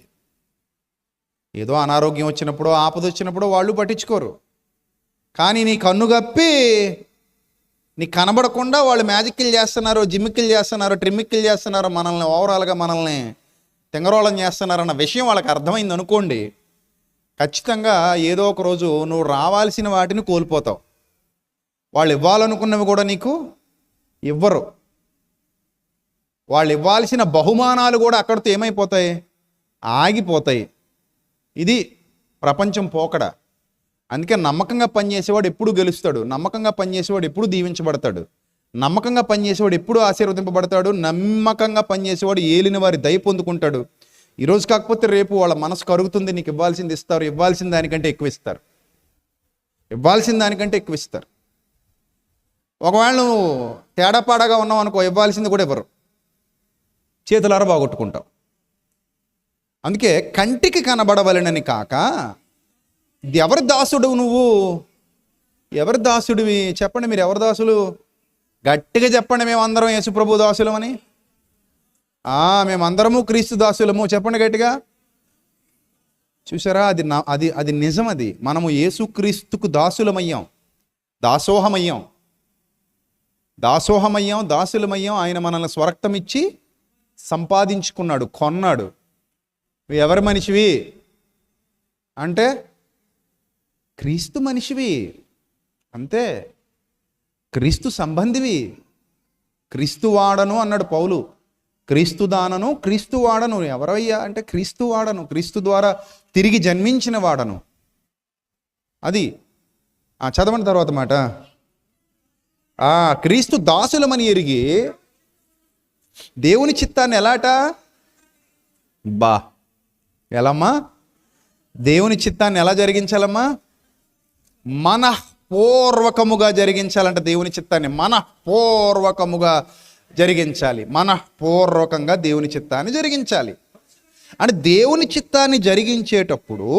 ఏదో అనారోగ్యం వచ్చినప్పుడు, ఆపద వచ్చినప్పుడు వాళ్ళు పట్టించుకోరు. కానీ నీ కన్ను గప్పి నీ కనబడకుండా వాళ్ళు మ్యాజిక్లు చేస్తున్నారు, జిమ్మిక్లు చేస్తున్నారు, ట్రిమ్మిక్లు చేస్తున్నారు, మనల్ని ఓవరాల్గా మనల్ని తెంగరోళం చేస్తున్నారన్న విషయం వాళ్ళకి అర్థమైంది అనుకోండి, ఖచ్చితంగా ఏదో ఒక రోజు నువ్వు రావాల్సిన వాటిని కోల్పోతావు. వాళ్ళు ఇవ్వాలనుకున్నవి కూడా నీకు ఇవ్వరు. వాళ్ళు ఇవ్వాల్సిన బహుమానాలు కూడా అక్కడితో ఏమైపోతాయి? ఆగిపోతాయి. ఇది ప్రపంచం పోకడ. అందుకే నమ్మకంగా పనిచేసేవాడు ఎప్పుడు గెలుస్తాడు, నమ్మకంగా పనిచేసేవాడు ఎప్పుడు దీవించబడతాడు, నమ్మకంగా పనిచేసేవాడు ఎప్పుడు ఆశీర్వదింపబడతాడు, నమ్మకంగా పనిచేసేవాడు ఏలిన వారి దయ పొందుకుంటాడు. ఈరోజు కాకపోతే రేపు వాళ్ళ మనసు కరుగుతుంది, నీకు ఇవ్వాల్సింది ఇస్తారు, ఇవ్వాల్సిన దానికంటే ఎక్కువ ఇస్తారు. ఒకవేళ నువ్వు తేడాపాడాగా ఉన్నావు అనుకో, ఇవ్వాల్సింది కూడా ఇవ్వరు, చేతులారా బాగొట్టుకుంటావు. అందుకే కంటికి కనబడవలెనని కాక, ఎవరి దాసుడు నువ్వు? ఎవరి దాసుడివి చెప్పండి? మీరు ఎవరి దాసులు? గట్టిగా చెప్పండి. మేమందరం యేసుప్రభు దాసులమని. మేమందరము క్రీస్తు దాసులము చెప్పండి గట్టిగా. చూసారా? అది నిజం. అది మనము యేసుక్రీస్తుకు దాసులమయ్యాం, దాసులమయ్యాం. ఆయన మనల్ని స్వరక్తం ఇచ్చి సంపాదించుకున్నాడు, కొన్నాడు. నువ్వు ఎవరి మనిషివి అంటే క్రీస్తు మనిషివి, అంతే. క్రీస్తు సంబంధివి. క్రీస్తు వాడను అన్నాడు పౌలు. క్రీస్తు దానను, క్రీస్తు వాడను. ఎవరయ్యా అంటే క్రీస్తు వాడను, క్రీస్తు ద్వారా తిరిగి జన్మించిన వాడను. అది చదవండి తర్వాత మాట. క్రీస్తు దాసులమని ఎరిగి దేవుని చిత్తాన్ని ఎలామ్మా దేవుని చిత్తాన్ని ఎలా జరిగించాలమ్మా? మనఃపూర్వకముగా జరిగించాలంట. దేవుని చిత్తాన్ని మనఃపూర్వకముగా జరిగించాలి. మనఃపూర్వకంగా దేవుని చిత్తాన్ని జరిగించాలి. అంటే దేవుని చిత్తాన్ని జరిగించేటప్పుడు,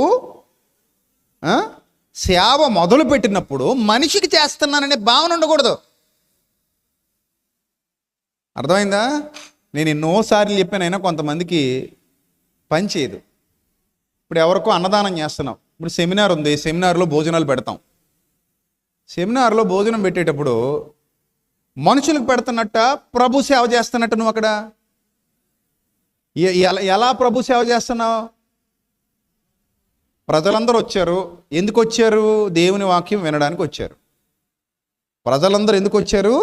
సేవ మొదలు పెట్టినప్పుడు మనిషికి చేస్తున్నాననే భావన ఉండకూడదు. అర్థమైందా? నేను ఎన్నోసార్లు చెప్పానైనా కొంతమందికి పని చేయదు. ఇప్పుడు ఎవరికో అన్నదానం చేస్తున్నాం. ఇప్పుడు సెమినార్ ఉంది, సెమినార్లో భోజనాలు పెడతాం. సెమినార్లో భోజనం పెట్టేటప్పుడు మనుషులకు పెడుతున్నట్ట, ప్రభు సేవ చేస్తున్నట్టు నువ్వు అక్కడ ఎలా ప్రభు సేవ చేస్తున్నావు? ప్రజలందరూ వచ్చారు. ఎందుకు వచ్చారు? దేవుని వాక్యం వినడానికి వచ్చారు. ప్రజలందరూ ఎందుకు వచ్చారు?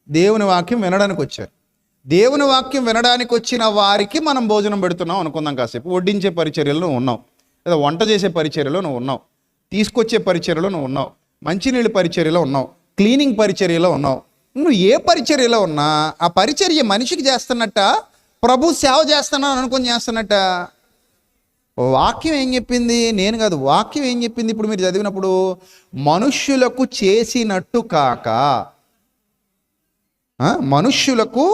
దేవుని వాక్యం వినడానికి వచ్చారు. దేవుని వాక్యం వినడానికి వచ్చిన వారికి మనం భోజనం పెడుతున్నాం అనుకుందాం. కాసేపు వడ్డించే పరిచర్యలో నువ్వు ఉన్నావు, లేదా వంట చేసే పరిచర్యలో నువ్వు ఉన్నావు, తీసుకొచ్చే పరిచర్యలో నువ్వు ఉన్నావు, మంచినీళ్ళ పరిచర్యలో ఉన్నావు, క్లీనింగ్ పరిచర్యలో ఉన్నావు. నువ్వు ఏ పరిచర్యలో ఉన్నా ఆ పరిచర్య మనిషికి చేస్తున్నట్ట, ప్రభు సేవ చేస్తున్నాను అనుకొని చేస్తున్నట్ట? వాక్యం ఏం చెప్పింది? నేను కాదు, వాక్యం ఏం చెప్పింది? ఇప్పుడు మీరు చదివినప్పుడు మనుష్యులకు చేసినట్టు కాక, మనుష్యులకు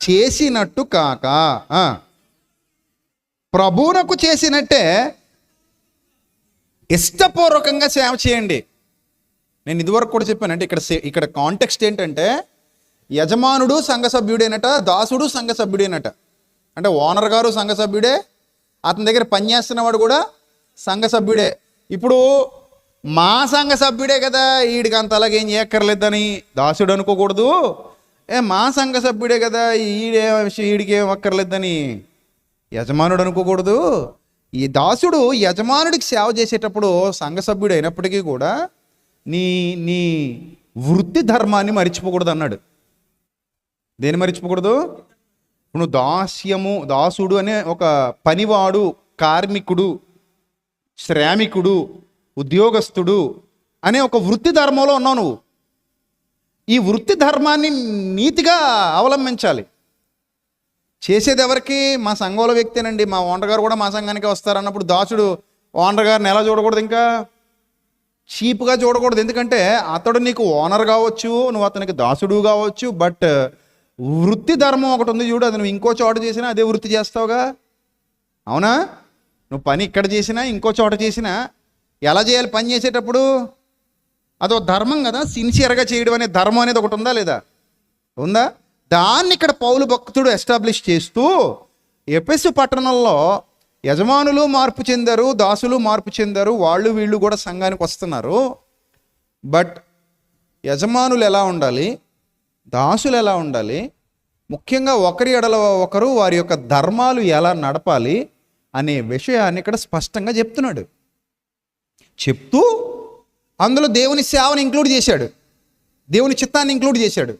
చేసినట్టు కాక ప్రభువునకు చేసినట్టే ఇష్టపూర్వకంగా సేవ చేయండి. నేను ఇదివరకు కూడా చెప్పాను. అంటే ఇక్కడ కాంటెక్స్ట్ ఏంటంటే, యజమానుడు సంఘ సభ్యుడేనట, దాసుడు సంఘ సభ్యుడేనట. అంటే ఓనర్ గారు సంఘ సభ్యుడే, అతని దగ్గర పనిచేస్తున్నవాడు కూడా సంఘ సభ్యుడే. ఇప్పుడు మా సంఘ సభ్యుడే కదా, వీడికి అంత అలాగేం చేయక్కర్లేదని దాసుడు అనుకోకూడదు. మా సంఘ సభ్యుడే కదా, వీడికి ఏం అక్కర్లేదని యజమానుడు అనుకోకూడదు. ఈ దాసుడు యజమానుడికి సేవ చేసేటప్పుడు సంఘ సభ్యుడు అయినప్పటికీ కూడా నీ నీ వృత్తి ధర్మాన్ని మర్చిపోకూడదు అన్నాడు. దేన్ని మర్చిపోకూడదు? నువ్వు దాసుడు అనే ఒక పనివాడు, కార్మికుడు, శ్రామికుడు, ఉద్యోగస్తుడు అనే ఒక వృత్తి ధర్మంలో ఉన్నావు నువ్వు. ఈ వృత్తి ధర్మాన్ని నీతిగా అవలంబించాలి. చేసేది ఎవరికి? మా సంఘంలో వ్యక్తేనండి, మా ఓనర్ గారు కూడా మా సంఘానికి వస్తారు అన్నప్పుడు దాసుడు ఓనర్ గారిని ఎలా చూడకూడదు? ఇంకా చీప్గా చూడకూడదు. ఎందుకంటే అతడు నీకు ఓనర్ కావచ్చు, నువ్వు అతనికి దాసుడు కావచ్చు, బట్ వృత్తి ధర్మం ఒకటి ఉంది చూడు, అది నువ్వు ఇంకో చోట చేసినా అదే వృత్తి చేస్తావుగా. అవునా? నువ్వు పని ఇక్కడ చేసినా ఇంకో చోట చేసినా ఎలా చేయాలి? పని చేసేటప్పుడు అదో ధర్మం కదా, సిన్సియర్గా చేయడం అనే ధర్మం అనేది ఒకటి ఉందా లేదా? ఉందా? దాన్ని ఇక్కడ పౌలు భక్తుడు ఎస్టాబ్లిష్ చేస్తూ ఎఫెసు పట్టణంలో యజమానులు మార్పు చెందారు, దాసులు మార్పు చెందారు, వాళ్ళు వీళ్ళు కూడా సంఘానికి వస్తున్నారు. బట్ యజమానులు ఎలా ఉండాలి, దాసులు ఎలా ఉండాలి, ముఖ్యంగా ఒకరి ఎడల ఒకరు వారి యొక్క ధర్మాలు ఎలా నడపాలి అనే విషయాన్ని ఇక్కడ స్పష్టంగా చెప్తున్నాడు. చెప్తూ అందులో దేవుని సేవను ఇంక్లూడ్ చేశాడు, దేవుని చిత్తాన్ని ఇంక్లూడ్ చేశాడు.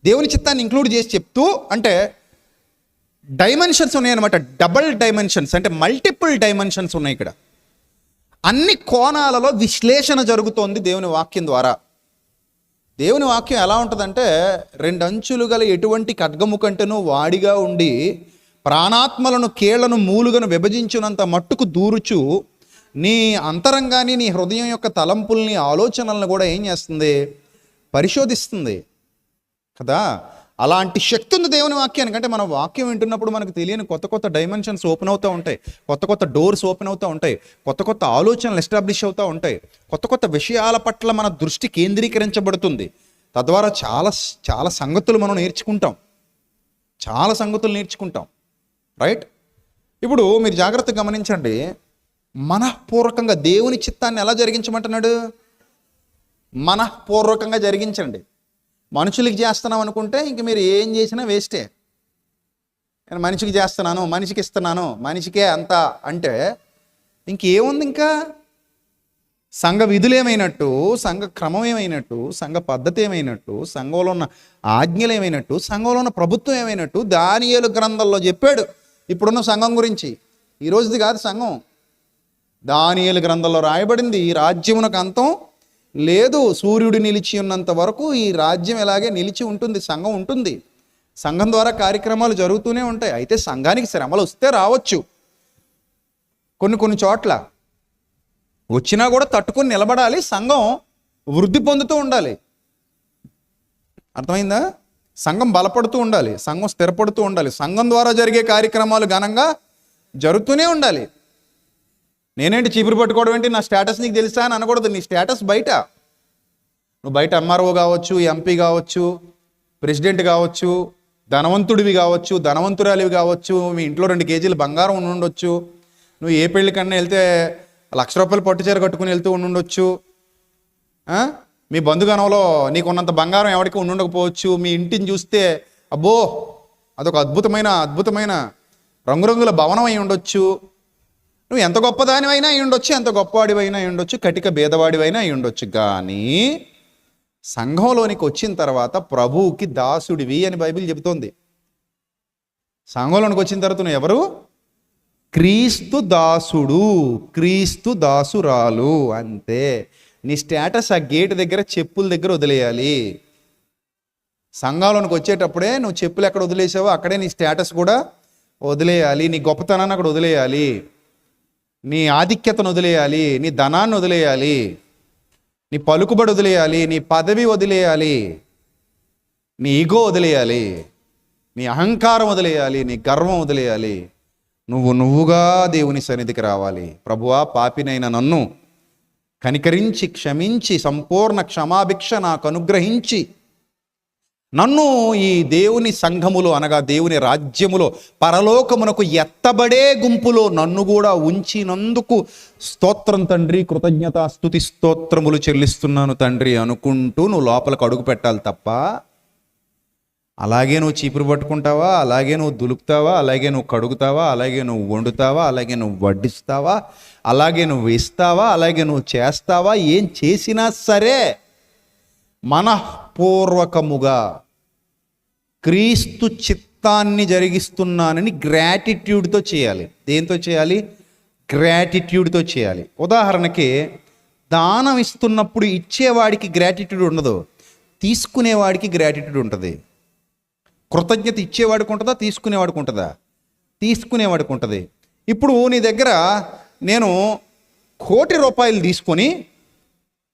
దేవుని చిత్తాన్ని ఇంక్లూడ్ చేసి చెప్తూ, అంటే డైమెన్షన్స్ ఉన్నాయన్నమాట, డబల్ డైమెన్షన్స్, అంటే మల్టిపుల్ డైమెన్షన్స్ ఉన్నాయి ఇక్కడ. అన్ని కోణాలలో విశ్లేషణ జరుగుతోంది దేవుని వాక్యం ద్వారా. దేవుని వాక్యం ఎలా ఉంటుందంటే, రెండు అంచులు గల ఎటువంటి ఖడ్గము కంటేనూ వాడిగా ఉండి ప్రాణాత్మలను కీళ్లను మూలుగను విభజించినంత మట్టుకు దూరుచు నీ అంతరంగాన్ని, నీ హృదయం యొక్క తలంపుల్ని, ఆలోచనలను కూడా ఏం చేస్తుంది? పరిశోధిస్తుంది కదా. అలాంటి శక్తి ఉంది దేవుని వాక్యానికి. అంటే మనం వాక్యం వింటున్నప్పుడు మనకు తెలియని కొత్త కొత్త డైమెన్షన్స్ ఓపెన్ అవుతూ ఉంటాయి, కొత్త కొత్త డోర్స్ ఓపెన్ అవుతూ ఉంటాయి, కొత్త కొత్త ఆలోచనలు ఎస్టాబ్లిష్ అవుతూ ఉంటాయి, కొత్త కొత్త విషయాల పట్ల మన దృష్టి కేంద్రీకరించబడుతుంది. తద్వారా చాలా చాలా సంగతులు మనం నేర్చుకుంటాం, రైట్? ఇప్పుడు మీరు జాగ్రత్తగా గమనించండి. మనఃపూర్వకంగా దేవుని చిత్తాన్ని ఎలా జరిగించమంటున్నాడు? మనఃపూర్వకంగా జరిగించండి. మనుషులకి చేస్తున్నాం అనుకుంటే ఇంక మీరు ఏం చేసినా వేస్టే. నేను మనిషికి చేస్తున్నాను, మనిషికి ఇస్తున్నాను, మనిషికే అంత అంటే ఇంకేముంది? ఇంకా సంఘ విధులు ఏమైనట్టు, సంఘ క్రమం ఏమైనట్టు, సంఘ పద్ధతి ఏమైనట్టు, సంఘంలో ఉన్న ఆజ్ఞలు ఏమైనట్టు, సంఘంలో ఉన్న ప్రభుత్వం ఏమైనట్టు దానియేలు గ్రంథంలో చెప్పాడు ఇప్పుడున్న సంఘం గురించి. ఈరోజుది కాదు సంఘం, దానియేలు గ్రంథంలో రాయబడింది. ఈ రాజ్యమునకు అంతం లేదు, సూర్యుడు నిలిచి ఉన్నంత వరకు ఈ రాజ్యం ఇలాగే నిలిచి ఉంటుంది, సంఘం ఉంటుంది. సంఘం ద్వారా కార్యక్రమాలు జరుగుతూనే ఉంటాయి. అయితే సంఘానికి శ్రమలు వస్తే రావచ్చు, కొన్ని చోట్ల వచ్చినా కూడా తట్టుకొని నిలబడాలి. సంఘం వృద్ధి పొందుతూ ఉండాలి. అర్థమైందా? సంఘం బలపడుతూ ఉండాలి, సంఘం స్థిరపడుతూ ఉండాలి. సంఘం ద్వారా జరిగే కార్యక్రమాలు ఘనంగా జరుగుతూనే ఉండాలి. నేనేంటి చీపురు పట్టుకోవడం ఏంటి, నా స్టేటస్ నీకు తెలుసా అని అనకూడదు. నీ స్టేటస్ బయట. నువ్వు బయట ఎంఆర్ఓ కావచ్చు, ఎంపీ కావచ్చు, ప్రెసిడెంట్ కావచ్చు, ధనవంతుడివి కావచ్చు, ధనవంతురాలివి కావచ్చు, మీ ఇంట్లో 2 కేజీలు బంగారం ఉండొచ్చు, నువ్వు ఏ పెళ్ళికన్నా వెళ్తే ₹1,00,000 పట్టుచీర కట్టుకుని వెళ్తూ ఉండొచ్చు, మీ బంధుగణంలో నీకున్నంత బంగారం ఎవరికి ఉండకపోవచ్చు, మీ ఇంటిని చూస్తే అబ్బో అదొక అద్భుతమైన రంగురంగుల భవనం అయి ఉండొచ్చు, నువ్వు ఎంత గొప్పదానివైనా అయి ఉండొచ్చు, ఎంత గొప్పవాడివైనా అయి ఉండొచ్చు, కటిక భేదవాడివైనా అయి ఉండొచ్చు. కానీ సంఘంలోనికి వచ్చిన తర్వాత ప్రభువుకి దాసుడివి అని బైబిల్ చెబుతోంది. సంఘంలోనికి వచ్చిన తర్వాత నువ్వు ఎవరు? క్రీస్తు దాసుడు, క్రీస్తు దాసురాలు, అంతే. నీ స్టేటస్ ఆ గేటు దగ్గర, చెప్పుల దగ్గర వదిలేయాలి. సంఘంలోనికి వచ్చేటప్పుడే నువ్వు చెప్పులు ఎక్కడ వదిలేసావో అక్కడే నీ స్టేటస్ కూడా వదిలేయాలి. నీ గొప్పతనాన్ని అక్కడ వదిలేయాలి, నీ ఆధిక్యతను వదిలేయాలి, నీ ధనాన్ని వదిలేయాలి, నీ పలుకుబడి వదిలేయాలి, నీ పదవి వదిలేయాలి, నీ ఈగో వదిలేయాలి, నీ అహంకారం వదిలేయాలి, నీ గర్వం వదిలేయాలి. నువ్వుగా దేవుని సన్నిధికి రావాలి. ప్రభువా, పాపినైన నన్ను కనికరించి క్షమించి సంపూర్ణ క్షమాభిక్ష నాకు అనుగ్రహించి నన్ను ఈ దేవుని సంఘములో అనగా దేవుని రాజ్యములో పరలోకమునకు ఎత్తబడే గుంపులో నన్ను కూడా ఉంచినందుకు స్తోత్రం తండ్రి, కృతజ్ఞత స్తుతి స్తోత్రములు చెల్లిస్తున్నాను తండ్రి అనుకుంటూ నువ్వు లోపలికి అడుగు పెట్టాలి తప్ప అలాగే నువ్వు చీపురు పట్టుకుంటావా, అలాగే నువ్వు దులుపుతావా, అలాగే నువ్వు కడుగుతావా, అలాగే నువ్వు వండుతావా, అలాగే నువ్వు వడ్డిస్తావా, అలాగే నువ్వు ఇస్తావా, అలాగే నువ్వు చేస్తావా, ఏం చేసినా సరే మనఃపూర్వకముగా క్రీస్తు చిత్తాన్ని జరిగిస్తున్నానని గ్రాటిట్యూడ్తో చేయాలి. దేంతో చేయాలి? గ్రాటిట్యూడ్తో చేయాలి. ఉదాహరణకి దానం ఇస్తున్నప్పుడు ఇచ్చేవాడికి గ్రాటిట్యూడ్ ఉండదు, తీసుకునేవాడికి గ్రాటిట్యూడ్ ఉంటుంది. కృతజ్ఞత ఇచ్చేవాడికి ఉంటుందా, తీసుకునేవాడికి ఉంటుందా? తీసుకునేవాడికి ఉంటుంది. ఇప్పుడు నీ దగ్గర నేను ₹1,00,00,000 తీసుకొని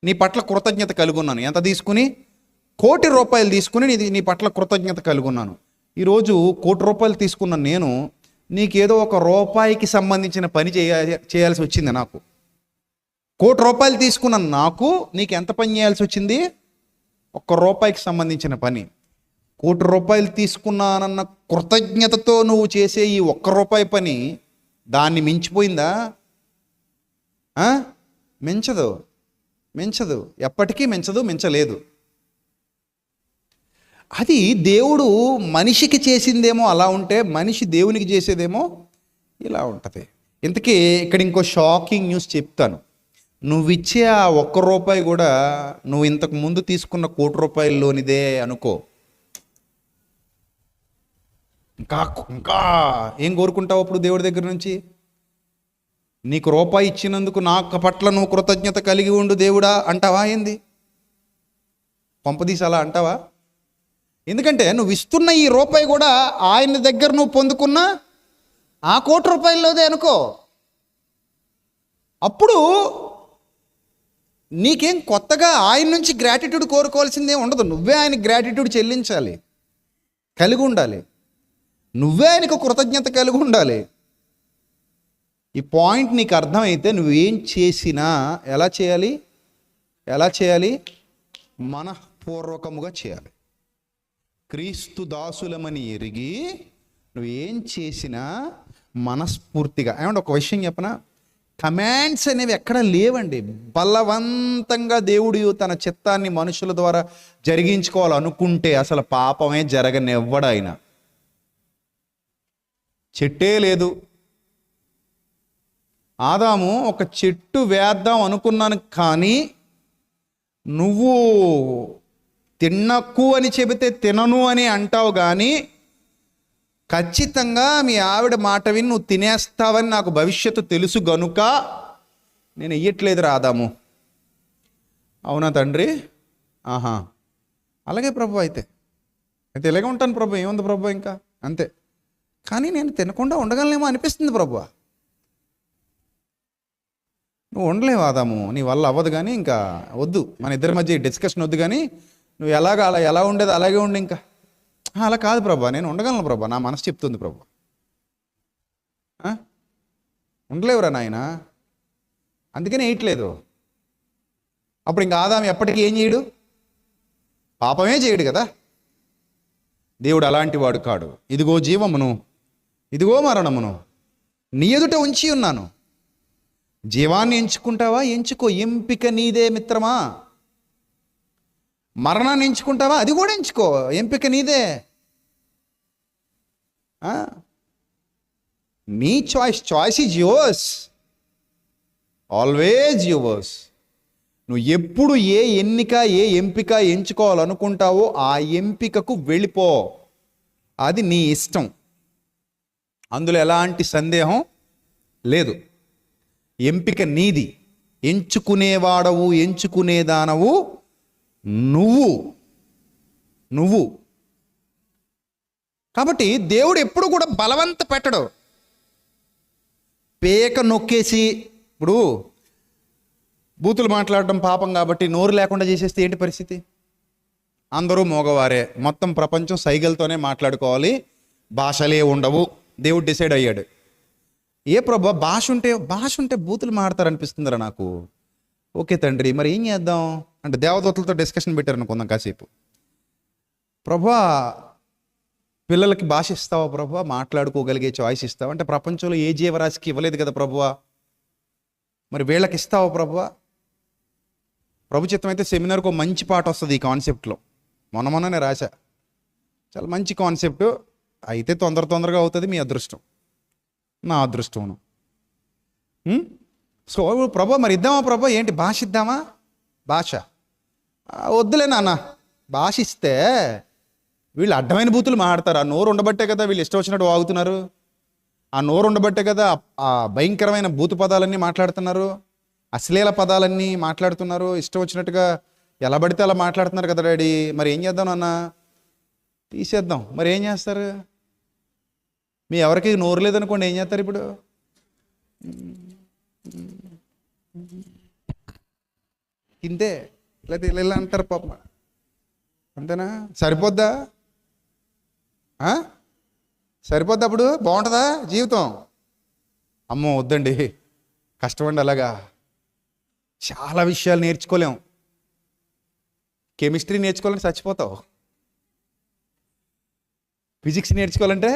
నీ పట్ల కృతజ్ఞత కలిగి ఉన్నాను. ఎంత తీసుకుని? ₹1,00,00,000 తీసుకుని నీ పట్ల కృతజ్ఞత కలిగి ఉన్నాను. ఈరోజు ₹1,00,00,000 తీసుకున్న నేను నీకేదో ₹1 సంబంధించిన పని చేయాల్సి వచ్చింది. నాకు ₹1,00,00,000 తీసుకున్న నాకు నీకు ఎంత పని చేయాల్సి వచ్చింది? ₹1 సంబంధించిన పని. ₹1,00,00,000 తీసుకున్నానన్న కృతజ్ఞతతో నువ్వు చేసే ఈ ₹1 పని దాన్ని మించిపోయిందా? మించదు, ఎప్పటికీ మించలేదు. అది దేవుడు మనిషికి చేసిందేమో అలా ఉంటే, మనిషి దేవునికి చేసేదేమో ఇలా ఉంటుంది. ఇంతకీ ఇక్కడ ఇంకో షాకింగ్ న్యూస్ చెప్తాను. నువ్విచ్చే ఆ ₹1 కూడా నువ్వు ఇంతకు ముందు తీసుకున్న ₹1,00,00,000లోనిదే అనుకో. ఇంకా ఏం కోరుకుంటావు అప్పుడు దేవుడి దగ్గర నుంచి? నీకు ₹1 ఇచ్చినందుకు నాకు పట్ల నువ్వు కృతజ్ఞత కలిగి ఉండు దేవుడా అంటావా? ఏంది పంపదీసి అలా అంటావా? ఎందుకంటే నువ్వు ఇస్తున్న ఈ ₹1 కూడా ఆయన దగ్గర నువ్వు పొందుకున్న ఆ ₹1,00,00,000లోదే అనుకో. అప్పుడు నీకేం కొత్తగా ఆయన నుంచి గ్రాటిట్యూడ్ కోరుకోవాల్సిందే ఉండదు. నువ్వే ఆయనకి గ్రాటిట్యూడ్ చెల్లించాలి, కలిగి ఉండాలి. నువ్వే ఆయనకు కృతజ్ఞత కలిగి ఉండాలి. ఈ పాయింట్ నీకు అర్థమైతే నువ్వేం చేసినా ఎలా చేయాలి? మనఃపూర్వకముగా చేయాలి. క్రీస్తు దాసులమని ఎరిగి నువ్వేం చేసినా మనస్ఫూర్తిగా. ఏమంటే ఒక విషయం చెప్పనా? కమాండ్స్ అనేవి ఎక్కడ లేవండి. బలవంతంగా దేవుడు తన చిత్తాన్ని మనుషుల ద్వారా జరిగించుకోవాలనుకుంటే అసలు పాపమే జరగనివ్వడు ఆయన. చెట్టే లేదు. ఆదాము ఒక చెట్టు వేద్దాం అనుకున్నాను, కానీ నువ్వు తినకు అని చెబితే తినను అని అంటావు, కానీ ఖచ్చితంగా మీ ఆవిడ మాట విని నువ్వు తినేస్తావని నాకు భవిష్యత్తు తెలుసు గనుక నేను వెయ్యట్లేదు ఆదాము. అవునా తండ్రి? ఆహా, అలాగే ప్రభు, అయితే ఇలాగే ఉంటాను ప్రభు, ఏముంది ప్రభు, ఇంకా అంతే. కానీ నేను తినకుండా ఉండగలనేమో అనిపిస్తుంది ప్రభు. నువ్వు ఉండలేవు ఆదాము, నీ వల్ల అవ్వదు, కానీ ఇంకా వద్దు, మన ఇద్దరి మధ్య డిస్కషన్ వద్దు, కానీ నువ్వు ఎలా ఉండేది అలాగే ఉండి ఇంకా. అలా కాదు ప్రభా, నేను ఉండగలను ప్రభా, నా మనసు చెప్తుంది ప్రభా. ఉండలేవురా నాయన, అందుకని వేయట్లేదు. అప్పుడు ఇంకా ఆదాము ఎప్పటికీ ఏం చేయడు? పాపమే చేయడు కదా. దేవుడు అలాంటి వాడు కాడు. ఇదిగో జీవమును, ఇదిగో మరణమును నీ ఎదుట ఉంచి ఉన్నాను. జీవాన్ని ఎంచుకుంటావా? ఎంచుకో, ఎంపిక నీదే మిత్రమా. మరణాన్ని ఎంచుకుంటావా? అది కూడా ఎంచుకో, ఎంపిక నీదే. నీ choice is yours, always yours. నువ్వు ఎప్పుడు ఏ ఎంపిక ఎంచుకోవాలనుకుంటావో ఆ ఎంపికకు వెళ్ళిపో, అది నీ ఇష్టం, అందులో ఎలాంటి సందేహం లేదు. ఎంపిక నీది, ఎంచుకునేవాడవు, ఎంచుకునేదానవు నువ్వు. కాబట్టి దేవుడు ఎప్పుడు కూడా బలవంత పెట్టడు. పేక నొక్కేసి, ఇప్పుడు బూతులు మాట్లాడడం పాపం కాబట్టి నోరు లేకుండా చేసేస్తే ఏంటి పరిస్థితి? అందరూ మోగవారే, మొత్తం ప్రపంచం సైగలతోనే మాట్లాడుకోవాలి, భాషలే ఉండవు. దేవుడు డిసైడ్ అయ్యాడు. ఏ ప్రభా, భాష ఉంటే బూతులు మాడతారనిపిస్తుందిరా నాకు. ఓకే తండ్రి, మరి ఏం చేద్దాం అంటే దేవదూతలతో డిస్కషన్ పెట్టారు అనుకుందాం కాసేపు. ప్రభా, పిల్లలకి భాష ఇస్తావా ప్రభా, మాట్లాడుకోగలిగే చాయిస్ ఇస్తావా అంటే ప్రపంచంలో ఏ జీవరాశికి ఇవ్వలేదు కదా ప్రభువా, మరి వీళ్ళకి ఇస్తావా ప్రభువా? ప్రభు చిత్తం అయితే సెమినార్కి ఒక మంచి పాట వస్తుంది ఈ కాన్సెప్ట్లో. మొన్ననే రాశా, చాలా మంచి కాన్సెప్ట్. అయితే తొందరగా అవుతుంది, మీ అదృష్టం, నా అదృష్టం. సో ప్రభా, మరి ఇద్దామా ప్రభా? ఏంటి భాష ఇద్దామా? భాష వద్దులే నాన్న, భాష ఇస్తే వీళ్ళు అడ్డమైన బూతులు మాట్లాడతారు. ఆ నోరు ఉండబట్టే కదా వీళ్ళు ఇష్టం వచ్చినట్టు వాగుతున్నారు. ఆ నోరు ఉండబట్టే కదా ఆ భయంకరమైన బూతు పదాలన్నీ మాట్లాడుతున్నారు, అశ్లీల పదాలన్నీ మాట్లాడుతున్నారు, ఇష్టం వచ్చినట్టుగా ఎలా పడితే అలా మాట్లాడుతున్నారు కదా డాడీ. మరి ఏం చేద్దాం నాన్న? తీసేద్దాం. మరి ఏం చేస్తారు? మీ ఎవరికి నోరు లేదనుకోండి, ఏం చేస్తారు ఇప్పుడు? ఇంతే, లేదా ఇలా అంటారు పాప. అంతేనా? సరిపోద్దా? సరిపోద్దా? అప్పుడు బాగుంటుందా జీవితం? అమ్మో వద్దండి, కష్టమండి. అలాగా చాలా విషయాలు నేర్చుకోలేం. కెమిస్ట్రీ నేర్చుకోవాలంటే చచ్చిపోతావు, ఫిజిక్స్ నేర్చుకోవాలంటే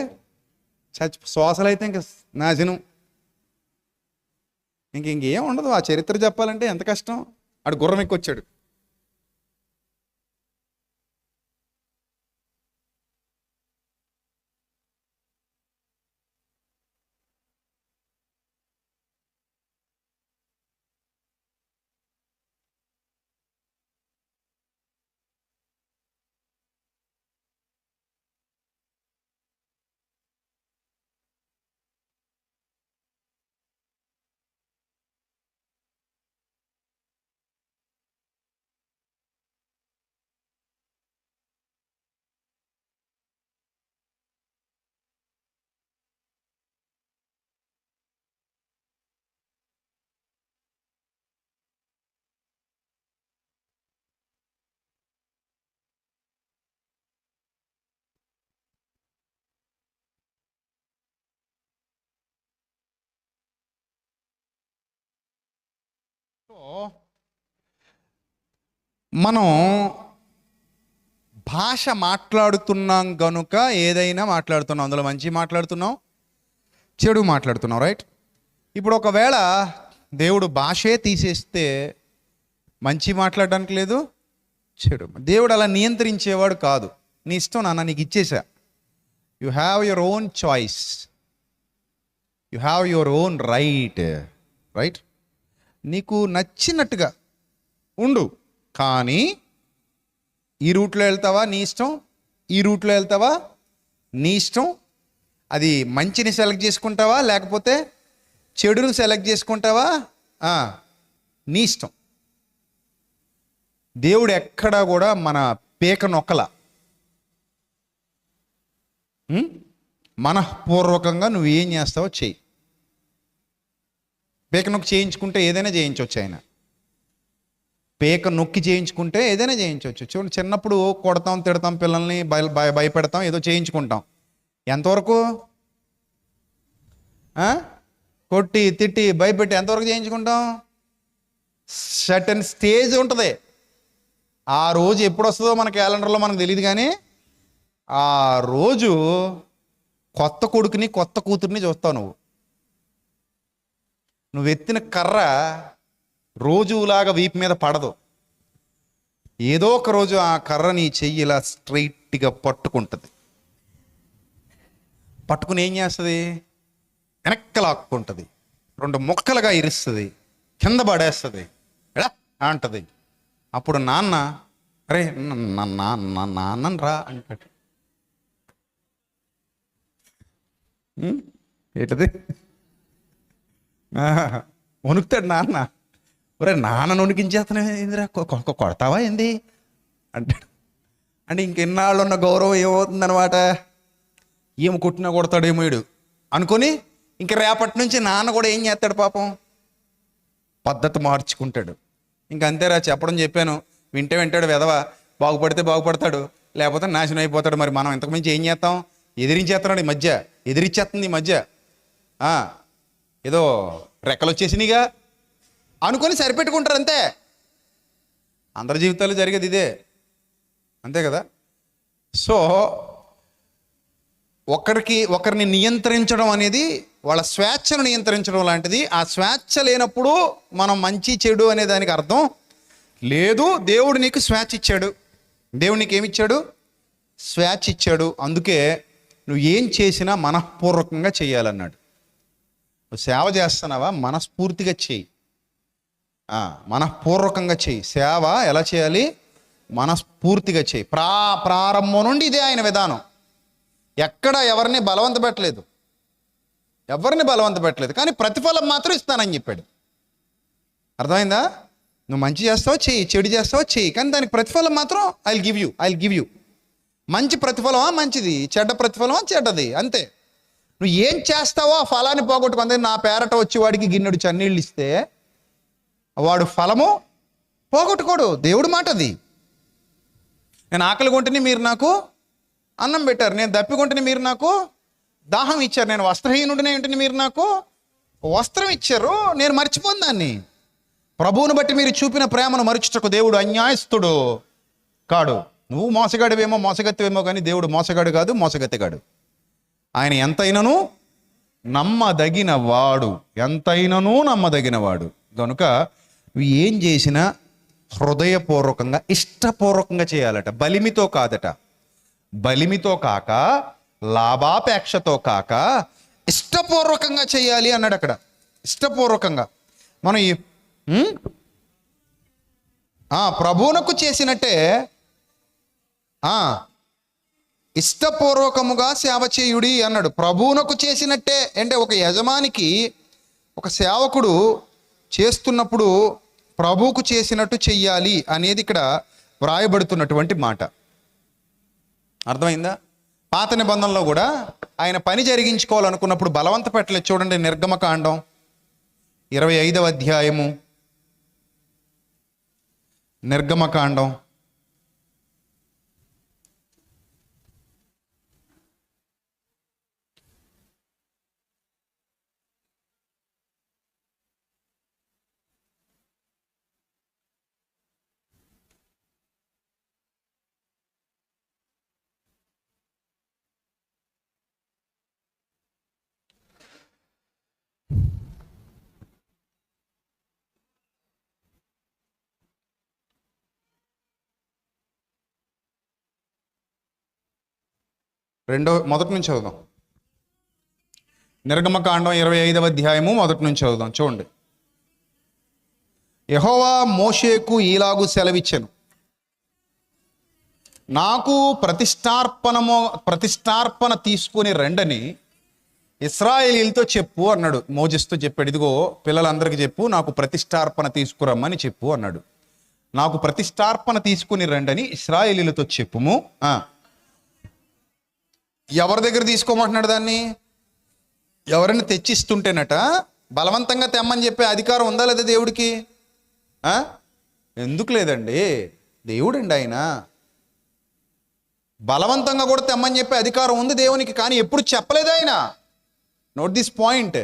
శ్వాసలు అయితే ఇంక నాశనం, ఇంకేం ఉండదు. ఆ చరిత్ర చెప్పాలంటే ఎంత కష్టం. ఆడు గుర్రం ఎక్కొచ్చాడు. మనం భాష మాట్లాడుతున్నాం గనుక ఏదైనా మాట్లాడుతున్నాం, అందులో మంచి మాట్లాడుతున్నాం, చెడు మాట్లాడుతున్నాం, రైట్? ఇప్పుడు ఒకవేళ దేవుడు భాషే తీసేస్తే మంచి మాట్లాడడానికి లేదు, చెడు. దేవుడు అలా నియంత్రించేవాడు కాదు. నీ ఇష్టం నాన్న, నీకు ఇచ్చేసా. You have your own choice, you have your own right. నీకు నచ్చినట్టుగా ఉండు, కానీ ఈ రూట్లో వెళ్తావా నీ ఇష్టం, ఈ రూట్లో వెళ్తావా నీ ఇష్టం. అది మంచిని సెలెక్ట్ చేసుకుంటావా లేకపోతే చెడును సెలెక్ట్ చేసుకుంటావా, నీ ఇష్టం. దేవుడు ఎక్కడా కూడా మన పేక నొక్కల. మనఃపూర్వకంగా నువ్వు ఏం చేస్తావో చెయ్యి. పేక నొక్కి చేయించుకుంటే ఏదైనా చేయించవచ్చు. ఆయన పేక నొక్కి చేయించుకుంటే ఏదైనా చేయించవచ్చు. చూడండి, చిన్నప్పుడు కొడతాం, తిడతాం, పిల్లల్ని భయపెడతాం, ఏదో చేయించుకుంటాం. ఎంతవరకు? కొట్టి తిట్టి భయపెట్టి ఎంతవరకు చేయించుకుంటాం? సర్టెన్ స్టేజ్ ఉంటుంది. ఆ రోజు ఎప్పుడు వస్తుందో మన క్యాలెండర్లో మనకు తెలియదు, కానీ ఆ రోజు కొత్త కొడుకుని కొత్త కూతుర్ని చూస్తావు. నువ్వు ఎత్తిన కర్ర రోజులాగా వీపు మీద పడదు. ఏదో ఒక రోజు ఆ కర్ర నీ చెయ్యి ఇలా స్ట్రైట్గా పట్టుకుంటుంది. పట్టుకుని ఏం చేస్తుంది? వెనక్కి లాక్కుంటుంది, 2 ముక్కలుగా ఇరుస్తుంది, కింద పడేస్తుంది, ఎలా అంటది. అప్పుడు నాన్న, అరే నాన్నని రా అంటాడు. ఏంటది? వణుకుతాడు నాన్న. ఒరే నాన్న వణికించేస్తానే ఏందిరా, కొడతావా ఏంది అంటాడు. అంటే ఇంకెన్నాళ్ళు ఉన్న గౌరవం ఏమవుతుందన్నమాట. ఏమి కొట్టినా కొడతాడేమో వీడు అనుకొని ఇంక రేపటి నుంచి నాన్న కూడా ఏం చేస్తాడు పాపం, పద్ధతి మార్చుకుంటాడు. ఇంకంతేరా, చెప్పాను, వింటే వింటాడు వెధవ. బాగుపడితే బాగుపడతాడు, లేకపోతే నాశనం అయిపోతాడు. మరి మనం ఇంతకుమించి ఏం చేస్తాం? ఎదిరించేస్తున్నాడు ఈ మధ్య, ఎదిరించేస్తుంది ఈ మధ్య. ఏదో రెక్కలు వచ్చేసినాయిగా అనుకొని సరిపెట్టుకుంటారు అంతే. అందరి జీవితాలు జరిగేది ఇదే, అంతే కదా. సో ఒకరిని నియంత్రించడం అనేది వాళ్ళ స్వేచ్ఛను నియంత్రించడం లాంటిది. ఆ స్వేచ్ఛ లేనప్పుడు మనం మంచి చెడు అనే దానికి అర్థం లేదు. దేవుడు నీకు స్వేచ్ఛ ఇచ్చాడు. దేవుడు నీకు ఏమిచ్చాడు? స్వేచ్ఛ ఇచ్చాడు. అందుకే నువ్వు ఏం చేసినా మనఃపూర్వకంగా చేయాలన్నాడు. నువ్వు సేవ చేస్తున్నావా, మనస్ఫూర్తిగా చెయ్యి, మనఃపూర్వకంగా చెయ్యి. సేవ ఎలా చేయాలి? మనస్ఫూర్తిగా చెయ్యి. ప్రారంభం నుండి ఇదే ఆయన విధానం. ఎక్కడ ఎవరిని బలవంత పెట్టలేదు, కానీ ప్రతిఫలం మాత్రం ఇస్తానని చెప్పాడు. అర్థమైందా? నువ్వు మంచి చేస్తావో చెయ్యి, చెడు చేస్తావో చెయ్యి, కానీ దానికి ప్రతిఫలం మాత్రం ఐ విల్ గివ్ యూ. మంచి ప్రతిఫలమా మంచిది, చెడ్డ ప్రతిఫలమా చెడ్డది, అంతే. నువ్వు ఏం చేస్తావో ఆ ఫలాన్ని పోగొట్టుకుంది. నా పేరట వచ్చి వాడికి గిన్నెడు చన్నీళ్ళు ఇస్తే వాడు ఫలము పోగొట్టుకోడు. దేవుడు మాట అది. నేను ఆకలి కొంటేనే మీరు నాకు అన్నం పెట్టారు, నేను దప్పికొంటేనే మీరు నాకు దాహం ఇచ్చారు, నేను వస్త్రహీనుడినే ఉంటేనే మీరు నాకు వస్త్రం ఇచ్చారు, నేను మర్చిపోను దాన్ని. ప్రభువుని బట్టి మీరు చూపిన ప్రేమను మరుచుటకు దేవుడు అన్యాయస్తుడు కాడు. నువ్వు మోసగాడివేమో, మోసగత్తివేమో, కానీ దేవుడు మోసగాడు కాదు, మోసగత్తిగాడు. ఆయన ఎంతైనను నమ్మదగినవాడు, కనుక నువ్వు ఏం చేసినా హృదయపూర్వకంగా, ఇష్టపూర్వకంగా చేయాలట. బలిమితో కాక, లాభాపేక్షతో కాక, ఇష్టపూర్వకంగా చేయాలి అన్నాడు అక్కడ. ఇష్టపూర్వకంగా మనం ప్రభువునకు చేసినట్టే ఇష్టపూర్వకముగా సేవ చేయుడి అన్నాడు. ప్రభువునకు చేసినట్టే అంటే ఒక యజమానికి, ఒక సేవకుడు చేస్తున్నప్పుడు ప్రభువుకు చేసినట్టు చెయ్యాలి అనేది ఇక్కడ వ్రాయబడుతున్నటువంటి మాట. అర్థమైందా? పాత నిబంధనలో కూడా ఆయన పని జరిగించుకోవాలనుకున్నప్పుడు బలవంత పెట్టలేదు. చూడండి, నిర్గమకాండం 25వ అధ్యాయము, నిర్గమకాండం మొదటి నుంచి చదువుదాం. నిర్గమకాండం 25వ అధ్యాయము మొదటి నుంచి చదువుదాం. చూడండి. యెహోవా మోషేకు ఈలాగు సెలవిచ్చెను, నాకు ప్రతిష్టార్పణ తీసుకుని రండని ఇశ్రాయేలీలతో చెప్పు అన్నాడు. మోజెస్తో చెప్పాడు, ఇదిగో పిల్లలందరికీ చెప్పు, నాకు ప్రతిష్టార్పణ తీసుకురమ్మని చెప్పు అన్నాడు. నాకు ప్రతిష్టార్పణ తీసుకుని రండని ఇశ్రాయేలీలతో చెప్పుము. ఎవరి దగ్గర తీసుకోమంటున్నాడు దాన్ని? ఎవరైనా తెచ్చిస్తుంటేనట బలవంతంగా తెమ్మని చెప్పే అధికారం ఉందా లేదా దేవుడికి? ఎందుకు లేదండి, దేవుడండి ఆయన. బలవంతంగా కూడా తెమ్మని చెప్పే అధికారం ఉంది దేవునికి, కానీ ఎప్పుడు చెప్పలేదు ఆయన. Note this point.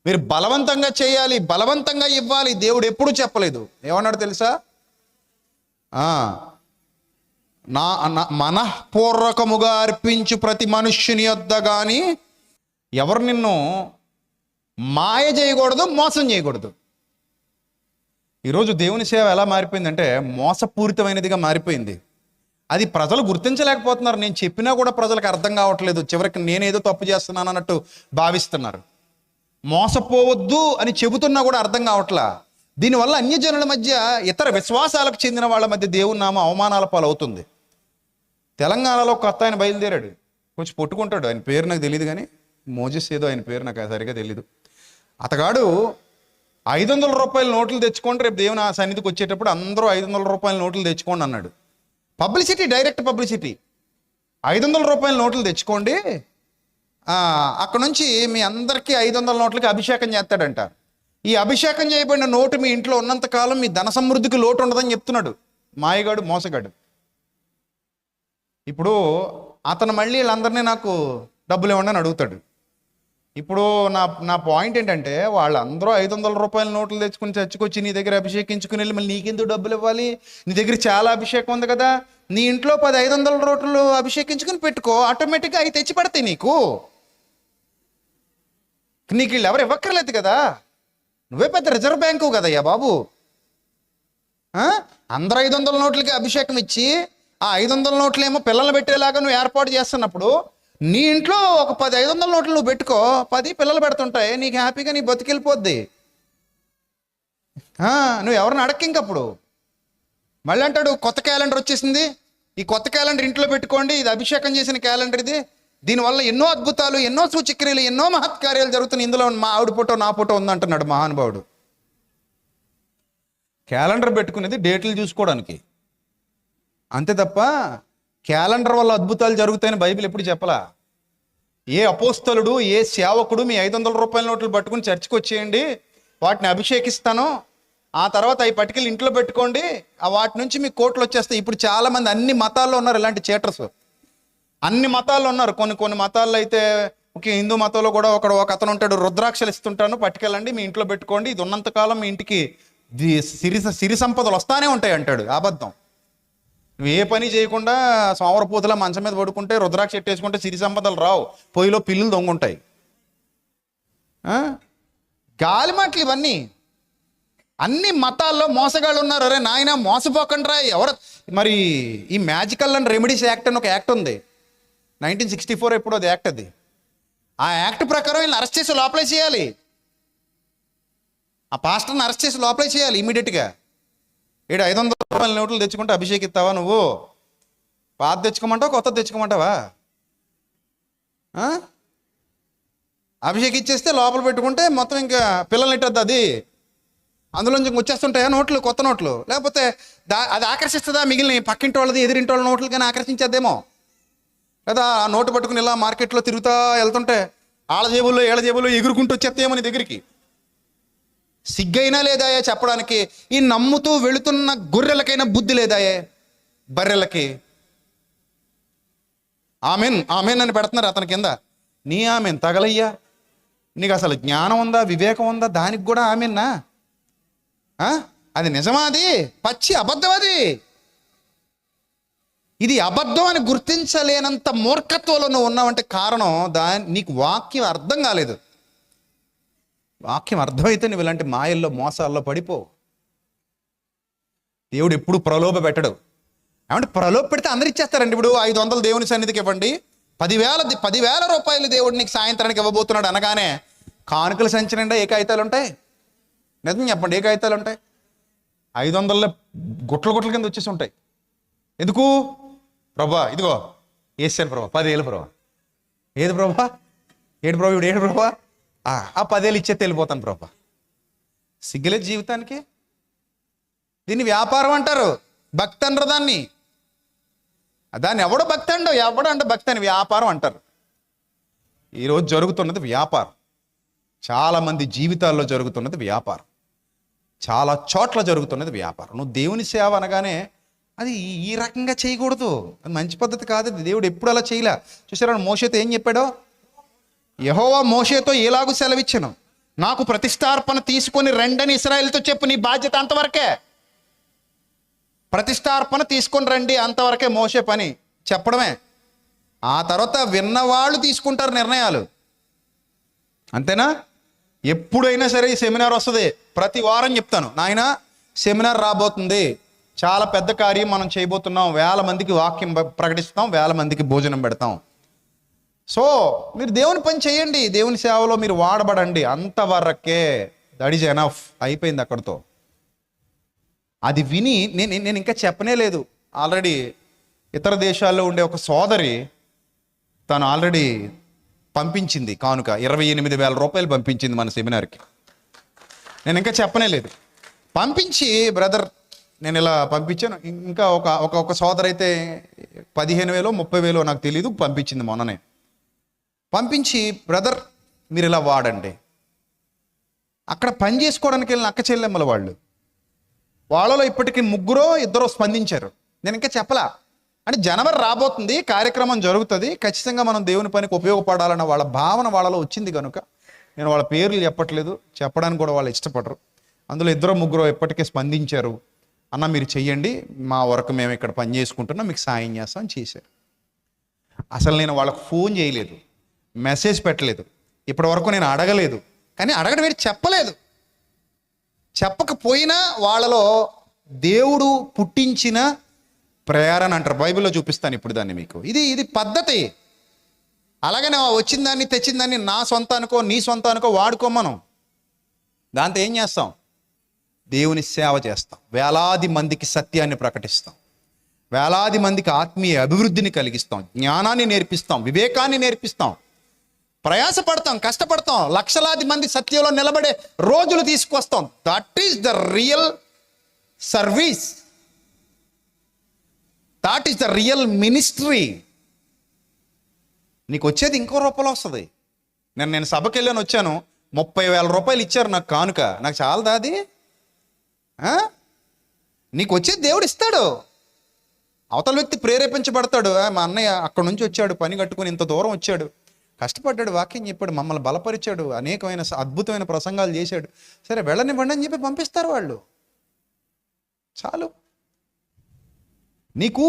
మీరు బలవంతంగా చేయాలి, బలవంతంగా ఇవ్వాలి, దేవుడు ఎప్పుడు చెప్పలేదు. ఏమన్నాడు తెలుసా? మనఃపూర్వకముగా అర్పించు ప్రతి మనుష్యుని యొద్ద కానీ ఎవరు నిన్ను మాయ చేయకూడదు, మోసం చేయకూడదు. ఈరోజు దేవుని సేవ ఎలా మారిపోయిందంటే మోసపూరితమైనదిగా మారిపోయింది. అది ప్రజలు గుర్తించలేకపోతున్నారు. నేను చెప్పినా కూడా ప్రజలకు అర్థం కావట్లేదు. చివరికి నేనేదో తప్పు చేస్తున్నాను అన్నట్టు భావిస్తున్నారు. మోసపోవద్దు అని చెబుతున్నా కూడా అర్థం కావట్లా. దీనివల్ల అన్యజనుల మధ్య, ఇతర విశ్వాసాలకు చెందిన వాళ్ళ మధ్య దేవుని నామ అవమానాల పాలవుతుంది. తెలంగాణలో కొత్త ఆయన బయలుదేరాడు, కొంచెం పొట్టుకుంటాడు. ఆయన పేరు నాకు తెలియదు, కానీ మోజెస్ ఏదో ఆయన పేరు నాకు సరిగా తెలీదు. అతగాడు 500 రూపాయల నోట్లు తెచ్చుకోండి, రేపు దేవుని సన్నిధికి వచ్చేటప్పుడు అందరూ 500 రూపాయల నోట్లు తెచ్చుకోండి అన్నాడు. Publicity, direct publicity. 500 రూపాయల నోట్లు తెచ్చుకోండి, అక్కడ నుంచి మీ అందరికీ 500 నోట్లకి అభిషేకం చేస్తాడంట. ఈ అభిషేకం చేయబడిన నోటు మీ ఇంట్లో ఉన్నంతకాలం మీ ధన సమృద్ధికి లోటు ఉండదని చెప్తున్నాడు మాయగాడు, మోసగాడు. ఇప్పుడు అతను మళ్ళీ వీళ్ళందరినీ నాకు డబ్బులు ఇవ్వండి అని అడుగుతాడు. ఇప్పుడు నా పాయింట్ ఏంటంటే, వాళ్ళందరూ 500 రూపాయల నోట్లు తెచ్చుకుని చచ్చుకొచ్చి నీ దగ్గర అభిషేకించుకుని వెళ్ళి మళ్ళీ నీకెందుకు డబ్బులు ఇవ్వాలి? నీ దగ్గర చాలా అభిషేకం ఉంది కదా, నీ ఇంట్లో 500 నోట్లు అభిషేకించుకుని పెట్టుకో, ఆటోమేటిక్గా అవి తెచ్చి పడతాయి నీకు. నీకు వీళ్ళు ఎవరు ఇవ్వక్కర్లేదు కదా, నువ్వే పెద్ద రిజర్వ్ బ్యాంకు కదయ్యా బాబు. అందరూ 500 నోట్లకి అభిషేకం ఇచ్చి ఆ 500 నోట్లు ఏమో పిల్లలు పెట్టేలాగా నువ్వు ఏర్పాటు చేస్తున్నప్పుడు నీ ఇంట్లో ఒక 500 నోట్లు నువ్వు పెట్టుకో, 10 పిల్లలు పెడుతుంటాయి, నీకు హ్యాపీగా నీ బతికెళ్ళిపోద్ది. నువ్వు ఎవరిని అడక్క ఇంకప్పుడు. మళ్ళీ అంటాడు కొత్త క్యాలెండర్ వచ్చేసింది, ఈ కొత్త క్యాలెండర్ ఇంట్లో పెట్టుకోండి, ఇది అభిషేకం చేసిన క్యాలెండర్, ఇది దీనివల్ల ఎన్నో అద్భుతాలు, ఎన్నో సూచక్రియలు, ఎన్నో మహత్కార్యాలు జరుగుతున్నాయి, ఇందులో మా ఆవిడ ఫోటో నా ఫోటో ఉందంటున్నాడు మహానుభావుడు. క్యాలెండర్ పెట్టుకునేది డేట్లు చూసుకోవడానికి అంతే తప్ప క్యాలెండర్ వల్ల అద్భుతాలు జరుగుతాయని బైబిల్ ఎప్పుడు చెప్పలా. ఏ అపోస్తలుడు, ఏ సేవకుడు మీ 500 రూపాయల నోట్లు పట్టుకుని చర్చికి వచ్చేయండి, వాటిని అభిషేకిస్తాను, ఆ తర్వాత అవి పట్టుకెళ్ళి ఇంట్లో పెట్టుకోండి, వాటి నుంచి మీకు కోట్లు వచ్చేస్తాయి. ఇప్పుడు చాలామంది అన్ని మతాల్లో ఉన్నారు ఇలాంటి చేటర్స్. అన్ని మతాల్లో ఉన్నారు. కొన్ని మతాల్లో అయితే, ఓకే, హిందూ మతంలో కూడా ఒక అతను ఉంటాడు, రుద్రాక్షలు ఇస్తుంటాను పట్టుకెళ్ళండి మీ ఇంట్లో పెట్టుకోండి, ఇది ఉన్నంతకాలం మీ ఇంటికి సిరి సంపదలు వస్తానే ఉంటాయి అంటాడు. అబద్ధం. నువ్వు ఏ పని చేయకుండా సోమరపూతల మంచం మీద పడుకుంటే, రుద్రాక్ష ఎట్టేసుకుంటే సిరి సంపదలు రావు, పొయ్యిలో పిల్లులు దొంగుంటాయి. గాలి మాటలు ఇవన్నీ. అన్ని మతాల్లో మోసగాళ్ళు ఉన్నారు. అరే నాయన మోసపోకండి రా. ఎవరు మరి ఈ మ్యాజికల్ అండ్ రెమెడీస్ యాక్ట్ అని ఒక యాక్ట్ ఉంది, 1964 ఎప్పుడో అది యాక్ట్. అది ఆ యాక్ట్ ప్రకారం వీళ్ళని అరెస్ట్ చేసి లోపలే చేయాలి. ఆ పాస్టర్ని అరెస్ట్ చేసి లోపలే చేయాలి ఇమీడియట్గా. 500 రూపాయల నోట్లు తెచ్చుకుంటే అభిషేకిస్తావా నువ్వు? పాత తెచ్చుకోమంటావా, కొత్త తెచ్చుకోమంటావా? అభిషేకిచ్చేస్తే లోపల పెట్టుకుంటే మొత్తం ఇంకా పిల్లలు నెట్టద్దు, అది అందులోంచి వచ్చేస్తుంటాయా నోట్లు, కొత్త నోట్లు. లేకపోతే అది ఆకర్షిస్తుందా మిగిలిన పక్కింటి వాళ్ళది, ఎదురింటి వాళ్ళ నోట్లు కానీ ఆకర్షించేద్దేమో. లేదా ఆ నోటు పట్టుకుని ఇలా మార్కెట్లో తిరుగుతా వెళ్తుంటే ఆళ్ళ జేబుల్లో ఏళ్ళ జేబుల్లో ఎగురుకుంటూ వచ్చేస్తాయేమో నీ దగ్గరికి. సిగ్గైనా లేదాయే చెప్పడానికి. ఈ నమ్ముతూ వెళుతున్న గొర్రెలకైనా బుద్ధి లేదాయే, బర్రెలకి. ఆమెన్ ఆమెన్ అని పెడుతున్నారు అతని కింద. నీ ఆమెన్ తగలయ్యా, నీకు అసలు జ్ఞానం ఉందా, వివేకం ఉందా? దానికి కూడా ఆమెన్నా? అది నిజమా? అది పచ్చి అబద్ధం. అది ఇది అబద్ధం అని గుర్తించలేనంత మూర్ఖత్వంలో నువ్వు ఉన్నావంటే కారణం నీకు వాక్యం అర్థం కాలేదు. వాక్యం అర్థమైతే నువ్వు ఇలాంటి మాయల్లో మోసాల్లో పడిపో. దేవుడు ఎప్పుడు ప్రలోభ పెట్టడు. ఏమంటే ప్రలోభ పెడితే అందరు ఇచ్చేస్తారండి. ఇప్పుడు 500 దేవుని సన్నిధికి ఇవ్వండి, పదివేల రూపాయలు దేవుడు నీకు సాయంత్రానికి ఇవ్వబోతున్నాడు అనగానే కానుకల సంచి నిండా ఏ కాగితాలు ఉంటాయి? నిజం చెప్పండి, ఏ కాగితాలు ఉంటాయి? 500 గుట్ల కింద వచ్చేసి ఉంటాయి. ఎందుకు? ప్రభా ఇదిగో వేసాను ప్రభా, 10,000 ప్రభా. ఏది ప్రభా? ఏడు ప్రభా, ఇప్పుడు ఏడు ప్రభా? ఆ 10,000 ఇచ్చేది వెళ్ళిపోతాను ప్రభా. సిగ్గులేదు జీవితానికి. దీన్ని వ్యాపారం అంటారు, భక్తి అనరు దాన్ని. దాన్ని ఎవడో భక్తి ఎవడంటే భక్తి అని, వ్యాపారం అంటారు. ఈరోజు జరుగుతున్నది వ్యాపారం. చాలామంది జీవితాల్లో జరుగుతున్నది వ్యాపారం. చాలా చోట్ల జరుగుతున్నది వ్యాపారం. నువ్వు దేవుని సేవ అనగానే అది ఈ రకంగా చేయకూడదు, అది మంచి పద్ధతి కాదు. దేవుడు ఎప్పుడు అలా చేయలే. చూసారా మోషేతో ఏం చెప్పాడో? యెహోవా మోషేతో ఎలాగూ సెలవిచ్చాను, నాకు ప్రతిష్టార్పణ తీసుకొని రండని ఇశ్రాయేలుతో చెప్పు. నీ బాధ్యత అంతవరకే. ప్రతిష్టార్పణ తీసుకొని రండి, అంతవరకే మోషే పని చెప్పడమే. ఆ తర్వాత విన్నవాళ్ళు తీసుకుంటారు నిర్ణయాలు, అంతేనా? ఎప్పుడైనా సరే ఈ సెమినార్ వస్తుంది, ప్రతి వారం చెప్తాను, నాయన సెమినార్ రాబోతుంది, చాలా పెద్ద కార్యం మనం చేయబోతున్నాం, 1000 మందికి వాక్యం ప్రకటిస్తాం, 1000 మందికి భోజనం పెడతాం. సో మీరు దేవుని పని చేయండి, దేవుని సేవలో మీరు వాడబడండి, అంతవరకే. That is enough. అయిపోయింది అక్కడితో. అది విని నేను ఇంకా చెప్పనే లేదు. ఆల్రెడీ ఇతర దేశాల్లో ఉండే ఒక సోదరి తను ఆల్రెడీ పంపించింది కానుక, 28,000 రూపాయలు పంపించింది మన సెమినార్కి. నేను ఇంకా చెప్పనే లేదు. పంపించి బ్రదర్ నేను ఇలా పంపించాను. ఇంకా ఒక సోదరు అయితే 15,000 30,000 నాకు తెలీదు పంపించింది మొన్ననే. పంపించి బ్రదర్ మీరు ఇలా వాడండి. అక్కడ పని చేసుకోవడానికి వెళ్ళిన అక్క చెల్లెమ్మల వాళ్ళలో ఇప్పటికీ 3-2 స్పందించారు. నేను ఇంకా చెప్పలా. అంటే జనవరి రాబోతుంది, కార్యక్రమం జరుగుతుంది, ఖచ్చితంగా మనం దేవుని పనికి ఉపయోగపడాలన్న వాళ్ళ భావన వాళ్ళలో వచ్చింది కనుక నేను వాళ్ళ పేర్లు చెప్పట్లేదు, చెప్పడానికి కూడా వాళ్ళు ఇష్టపడరు. అందులో 2-3 ఇప్పటికే స్పందించారు. అన్న మీరు చెయ్యండి, మా వరకు మేము ఇక్కడ పని చేసుకుంటున్నాం, మీకు సాయం చేస్తాం అని చేశారు. అసలు నేను వాళ్ళకు ఫోన్ చేయలేదు, మెసేజ్ పెట్టలేదు, ఇప్పటి వరకు నేను అడగలేదు. కానీ అడగడం వేరు, చెప్పలేదు. చెప్పకపోయినా వాళ్ళలో దేవుడు పుట్టించిన ప్రేరణ అంటారు, బైబిల్లో చూపిస్తాను ఇప్పుడు దాన్ని మీకు. ఇది పద్ధతి. అలాగనే వచ్చిన దాన్ని తెచ్చిన దాన్ని నా సొంతానికో నీ సొంతానికో వాడుకోమనం. దాంతో ఏం చేస్తాం? దేవుని సేవ చేస్తాం, వేలాది మందికి సత్యాన్ని ప్రకటిస్తాం, వేలాది మందికి ఆత్మీయ అభివృద్ధిని కలిగిస్తాం, జ్ఞానాన్ని నేర్పిస్తాం, వివేకాన్ని నేర్పిస్తాం, ప్రయాసపడతాం, కష్టపడతాం, లక్షలాది మంది సత్యంలో నిలబడే రోజులు తీసుకొస్తాం. That is the real service, that is the real ministry. నీకు వచ్చేది ఇంకో రూపంలో వస్తుంది. నేను సభకి వెళ్ళాను, వచ్చాను, 30,000 రూపాయలు ఇచ్చారు నాకు కానుక. నాకు చాలదా అది? నీకు వచ్చేది దేవుడు ఇస్తాడు. అవతల వ్యక్తి ప్రేరేపించబడతాడు. మా అన్నయ్య అక్కడి నుంచి వచ్చాడు, పని కట్టుకుని ఇంత దూరం వచ్చాడు, కష్టపడ్డాడు, వాక్యం చెప్పాడు, మమ్మల్ని బలపరిచాడు, అనేకమైన అద్భుతమైన ప్రసంగాలు చేశాడు, సరే వెళ్ళనివ్వండి అని చెప్పి పంపిస్తారు వాళ్ళు. చాలు. నీకు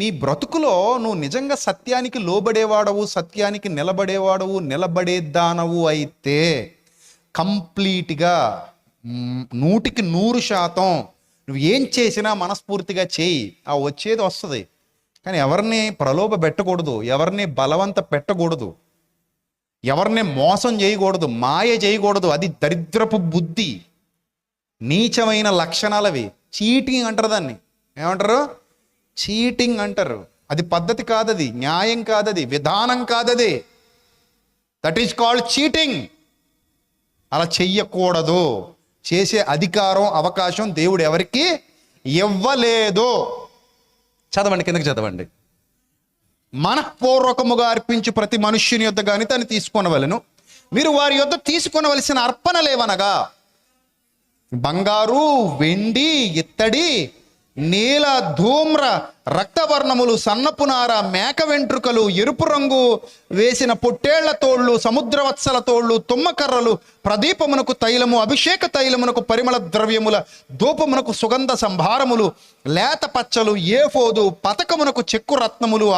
నీ బ్రతుకులో నువ్వు నిజంగా సత్యానికి లోబడేవాడవు, సత్యానికి నిలబడేవాడవు, నిలబడేదానవు అయితే కంప్లీట్గా 100% నువ్వు ఏం చేసినా మనస్ఫూర్తిగా చేయి, ఆ వచ్చేది వస్తుంది. కానీ ఎవరిని ప్రలోభ పెట్టకూడదు, ఎవరిని బలవంత పెట్టకూడదు, ఎవరిని మోసం చేయకూడదు, మాయ చేయకూడదు. అది దరిద్రపు బుద్ధి, నీచమైన లక్షణాలవి. చీటింగ్ అంటారు దాన్ని. ఏమంటారు? చీటింగ్ అంటారు. అది పద్ధతి కాదది, న్యాయం కాదది, విధానం కాదది. That is called cheating. అలా చెయ్యకూడదు. చేసే అధికారం, అవకాశం దేవుడు ఎవరికి ఇవ్వలేదు. చదవండి, కిందకి చదవండి. మనఃపూర్వకముగా అర్పించు ప్రతి మనుష్యుని యొద్ద గాని తను తీసుకొనవలెను. మీరు వారి యొద్ద తీసుకొనవలసిన అర్పణలేవనగా బంగారు, వెండి, ఇత్తడి, నీల, ధూమ్ర, రక్తవర్ణములు, సన్నపునార, మేక వెంట్రుకలు, ఎరుపు రంగు వేసిన పొట్టేళ్ల తోళ్ళు, సముద్రవత్సల తోళ్ళు, తుమ్మకర్రలు, ప్రదీపమునకు తైలము, అభిషేక తైలమునకు పరిమళ ద్రవ్యముల, ధూపమునకు సుగంధ సంభారములు, లేత పచ్చలు, ఏఫోదు, పతకమునకు చెక్కు రత్నములు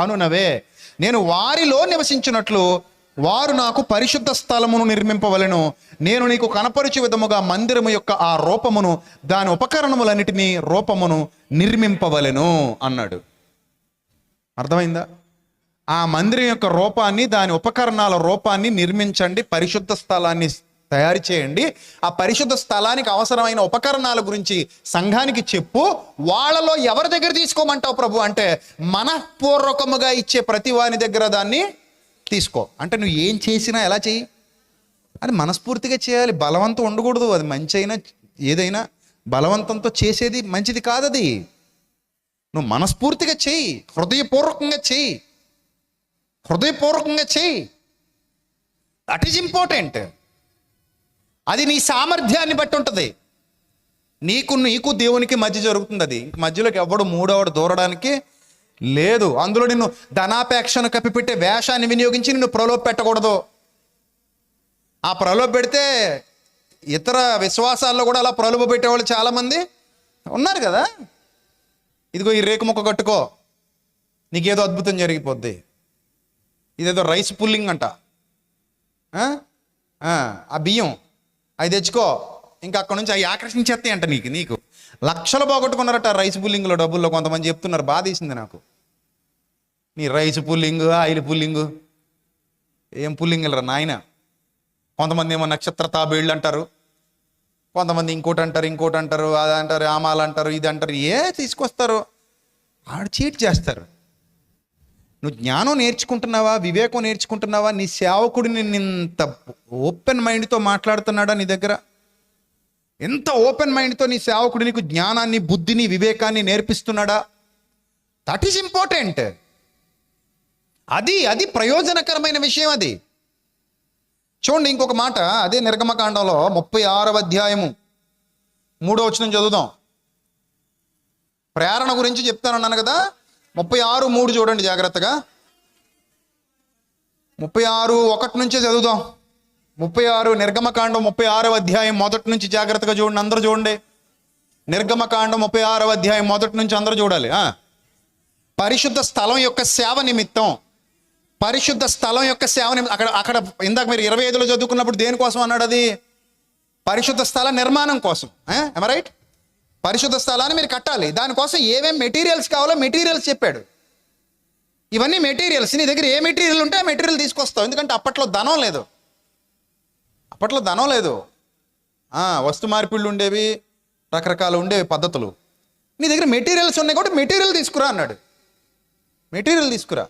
అనునవే. నేను వారిలో నివసించినట్లు వారు నాకు పరిశుద్ధ స్థలమును నిర్మింపవలెను. నేను నీకు కనపరచు విధముగా మందిరము యొక్క ఆ రూపమును, దాని ఉపకరణములన్నిటినీ రూపమును నిర్మింపవలెను అన్నాడు. అర్థమైందా? ఆ మందిరం యొక్క రూపాన్ని, దాని ఉపకరణాల రూపాన్ని నిర్మించండి, పరిశుద్ధ స్థలాన్ని తయారు చేయండి. ఆ పరిశుద్ధ స్థలానికి అవసరమైన ఉపకరణాల గురించి సంఘానికి చెప్పు. వాళ్ళలో ఎవరి దగ్గర తీసుకోమంటావు ప్రభు అంటే, మనఃపూర్వకముగా ఇచ్చే ప్రతి వాని దగ్గర దాన్ని తీసుకో. అంటే నువ్వు ఏం చేసినా ఎలా చెయ్యి, అది మనస్ఫూర్తిగా చేయాలి. బలవంతం ఉండకూడదు. అది మంచి అయినా ఏదైనా బలవంతంతో చేసేది మంచిది కాదది. నువ్వు మనస్ఫూర్తిగా చెయ్యి, హృదయపూర్వకంగా చెయ్యి, హృదయపూర్వకంగా చెయ్యి. That is important. అది నీ సామర్థ్యాన్ని బట్టి ఉంటుంది. నీకు దేవునికి మధ్య జరుగుతుంది. అది మధ్యలోకి ఎవడు మూడవడు దూరడానికి లేదు. అందులో నిన్ను ధనాపేక్షను కప్పిపెట్టే వేషాన్ని వినియోగించి నిన్ను ప్రలోభ పెట్టకూడదు. ఆ ప్రలోభ పెడితే ఇతర విశ్వాసాల్లో కూడా అలా ప్రలోభ పెట్టేవాళ్ళు చాలామంది ఉన్నారు కదా. ఇదిగో ఈ రేకు ముక్క కట్టుకో, నీకేదో అద్భుతం జరిగిపోద్ది. ఇదేదో రైస్ పుల్లింగ్ అంట. ఆ బియ్యం అవి తెచ్చుకో, ఇంకా అక్కడ నుంచి అవి ఆకర్షించేస్తాయి అంట. నీకు లక్షలు పోగొట్టుకున్నారట రైస్ పుల్లింగ్లో, డబ్బుల్లో. కొంతమంది చెప్తున్నారు, బాధ వేసింది నాకు. నీ రైస్ పుల్లింగ్, ఆయిల్ పుల్లింగ్, ఏం పుల్లింగ్ వెళ్ళరా నాయన. కొంతమంది ఏమో నక్షత్ర తాబేళ్ళు అంటారు, కొంతమంది ఇంకోటి అంటారు, అది అంటారు, ఆమాలు అంటారు, ఇది అంటారు. తీసుకొస్తారు, ఆడు చీట్ చేస్తారు. నువ్వు జ్ఞానం నేర్చుకుంటున్నావా, వివేకం నేర్చుకుంటున్నావా? నీ సేవకుడిని ఇంత ఓపెన్ మైండ్తో మాట్లాడుతున్నాడా నీ దగ్గర? ఎంత ఓపెన్ మైండ్తో నీ సేవకుడు నీకు జ్ఞానాన్ని, బుద్ధిని, వివేకాన్ని నేర్పిస్తున్నాడా? That is important. అది ప్రయోజనకరమైన విషయం. అది చూడండి, ఇంకొక మాట, అదే నిర్గమకాండంలో 36వ అధ్యాయము 3వ వచనం చదువుదాం. ప్రేరణ గురించి చెప్తానన్నాను కదా. 36:3 చూడండి జాగ్రత్తగా. 36:1 నుంచే చదువుదాం. 36 నిర్గమకాండం 36వ అధ్యాయం మొదటి నుంచి జాగ్రత్తగా చూడండి. అందరూ చూడండి. నిర్గమకాండం 36వ అధ్యాయం మొదటి నుంచి అందరూ చూడాలి. పరిశుద్ధ స్థలం యొక్క సేవ నిమిత్తం, పరిశుద్ధ స్థలం యొక్క సేవ నిమిత్తం. అక్కడ ఇందాక మీరు 25లో చదువుకున్నప్పుడు దేనికోసం అన్నాడు? అది పరిశుద్ధ స్థల నిర్మాణం కోసం. రైట్? పరిశుద్ధ స్థలాన్ని మీరు కట్టాలి. దానికోసం ఏమేమి మెటీరియల్స్ కావాలో మెటీరియల్స్ చెప్పాడు. ఇవన్నీ మెటీరియల్స్. నీ దగ్గర ఏ మెటీరియల్ ఉంటే ఆ మెటీరియల్ తీసుకొస్తావు. ఎందుకంటే అప్పట్లో ధనం లేదు. వస్తు మార్పిళ్ళు ఉండేవి, రకరకాలు ఉండేవి పద్ధతులు. నీ దగ్గర మెటీరియల్స్ ఉన్నాయి కాబట్టి మెటీరియల్ తీసుకురా అన్నాడు. మెటీరియల్ తీసుకురా.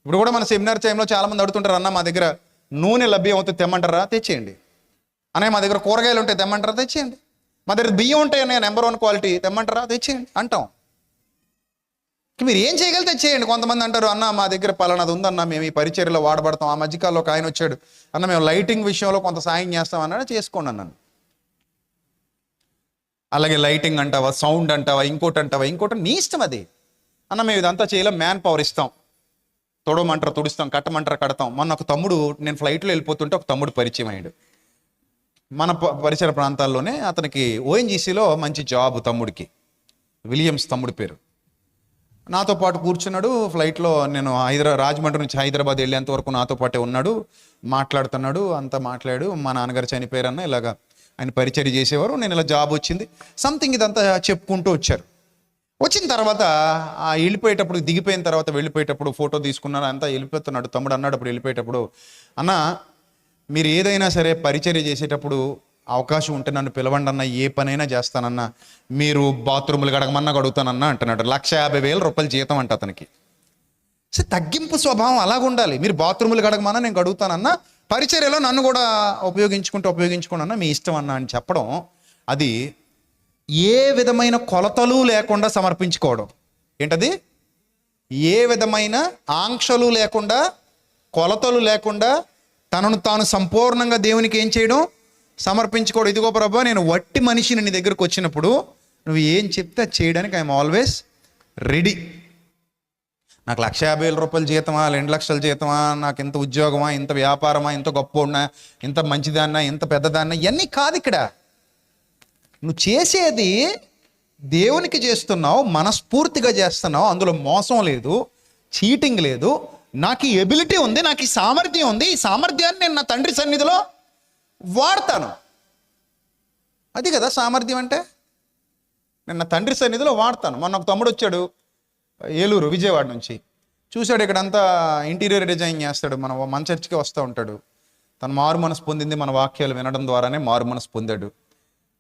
ఇప్పుడు కూడా మన సెమినార్ టైంలో చాలామంది అడుగుతుంటారు, అన్న మా దగ్గర నూనె లభ్యం అవుతుంది, తెమ్మంటారా? తెచ్చేయండి. అనే మా దగ్గర కూరగాయలు ఉంటాయి, తెమ్మంటారా? తెచ్చేయండి. మా దగ్గర బియ్యం ఉంటాయి అన్నయ్య, నెంబర్ 1 క్వాలిటీ, తెమ్మంటారా? తెచ్చేయండి అంటాం. మీరు ఏం చేయగలిగితే చేయండి. కొంతమంది అంటారు, అన్న మా దగ్గర పలానాది ఉందన్న, మేము ఈ పరిచర్యలో వాడబడతాం. ఆ మధ్యకాలంలో ఒక ఆయన వచ్చాడు, అన్న మేము లైటింగ్ విషయంలో కొంత సాయం చేస్తాం అన్నాడు. చేసుకోండి అన్నాను. అలాగే లైటింగ్ అంటావా, సౌండ్ అంటావా, ఇంకోటి నీ ఇష్టం. అది అన్న మేము ఇదంతా చేయలేం, మ్యాన్ పవర్ ఇస్తాం, తొడమంటారు తుడుస్తాం, కట్టమంటారు కడతాం. మొన్న ఒక తమ్ముడు, నేను ఫ్లైట్లో వెళ్ళిపోతుంటే ఒక తమ్ముడు పరిచయం అయ్యాడు. మన పరిసర ప్రాంతాల్లోనే. అతనికి ఓఎన్జీసీలో మంచి జాబ్, తమ్ముడికి విలియమ్స్ తమ్ముడి పేరు. నాతో పాటు కూర్చున్నాడు ఫ్లైట్లో. నేను రాజమండ్రి నుంచి హైదరాబాద్ వెళ్ళేంత వరకు నాతో పాటే ఉన్నాడు, మాట్లాడుతున్నాడు. అంతా మాట్లాడు, మా నాన్నగారు చనిపోయారన్న, ఇలాగా ఆయన పరిచర్య చేసేవారు, నేను ఇలా జాబ్ వచ్చింది, సంథింగ్ ఇదంతా చెప్పుకుంటూ వచ్చారు. వచ్చిన తర్వాత వెళ్ళిపోయేటప్పుడు, దిగిపోయిన తర్వాత వెళ్ళిపోయేటప్పుడు ఫోటో తీసుకున్నాను, అంతా వెళ్ళిపోతున్నాడు. తమ్ముడు అన్నాడు అప్పుడు వెళ్ళిపోయేటప్పుడు, అన్న మీరు ఏదైనా సరే పరిచర్య చేసేటప్పుడు అవకాశం ఉంటే నన్ను పిలవండి అన్న, ఏ పనైనా చేస్తానన్నా, మీరు బాత్రూములు గడగమన్నా గడుగుతానన్నా అంటున్నాడు. 150,000 రూపాయలు జీతం అంట అతనికి. సో తగ్గింపు స్వభావం అలాగుండాలి. మీరు బాత్రూములు గడగమన్నా నేను గడుగుతానన్నా, పరిచర్యలో నన్ను కూడా ఉపయోగించుకోనన్నా మీ ఇష్టం అన్నా అని చెప్పడం, అది ఏ విధమైన కొలతలు లేకుండా సమర్పించుకోవడం. ఏంటది? ఏ విధమైన ఆంక్షలు లేకుండా, కొలతలు లేకుండా తనను తాను సంపూర్ణంగా దేవునికి ఏం చేయడం? సమర్పించుకోవడం. ఇదిగో ప్రభా, నేను వట్టి మనిషిని నీ దగ్గరకు వచ్చినప్పుడు నువ్వు ఏం చెప్తే చేయడానికి ఐఎమ్ ఆల్వేస్ రెడీ. నాకు 150,000 రూపాయల జీతమా, 2 లక్షల జీతమా, నాకు ఇంత ఉద్యోగమా, ఇంత వ్యాపారమా, ఇంత గొప్ప ఉన్నా, ఇంత మంచిదాన్నా, ఇంత పెద్దదాన్నా, ఇవన్నీ కాదు. ఇక్కడ నువ్వు చేసేది దేవునికి చేస్తున్నావు, మనస్ఫూర్తిగా చేస్తున్నావు, అందులో మోసం లేదు, చీటింగ్ లేదు. నాకు ఈ ఎబిలిటీ ఉంది, నాకు ఈ సామర్థ్యం ఉంది, ఈ సామర్థ్యాన్ని నేను నా తండ్రి సన్నిధిలో వాడతాను. అది కదా సామర్థ్యం అంటే. నేను నా తండ్రి సన్నిధిలో వాడతాను. మొన్న ఒక తమ్ముడు వచ్చాడు, ఏలూరు, విజయవాడ నుంచి. చూశాడు ఇక్కడంతా ఇంటీరియర్ డిజైన్ చేస్తాడు, మన చర్చికి వస్తూ ఉంటాడు. తను మారు మనసు పొందింది మన వాక్యాలు వినడం ద్వారానే మారు మనసు పొందాడు.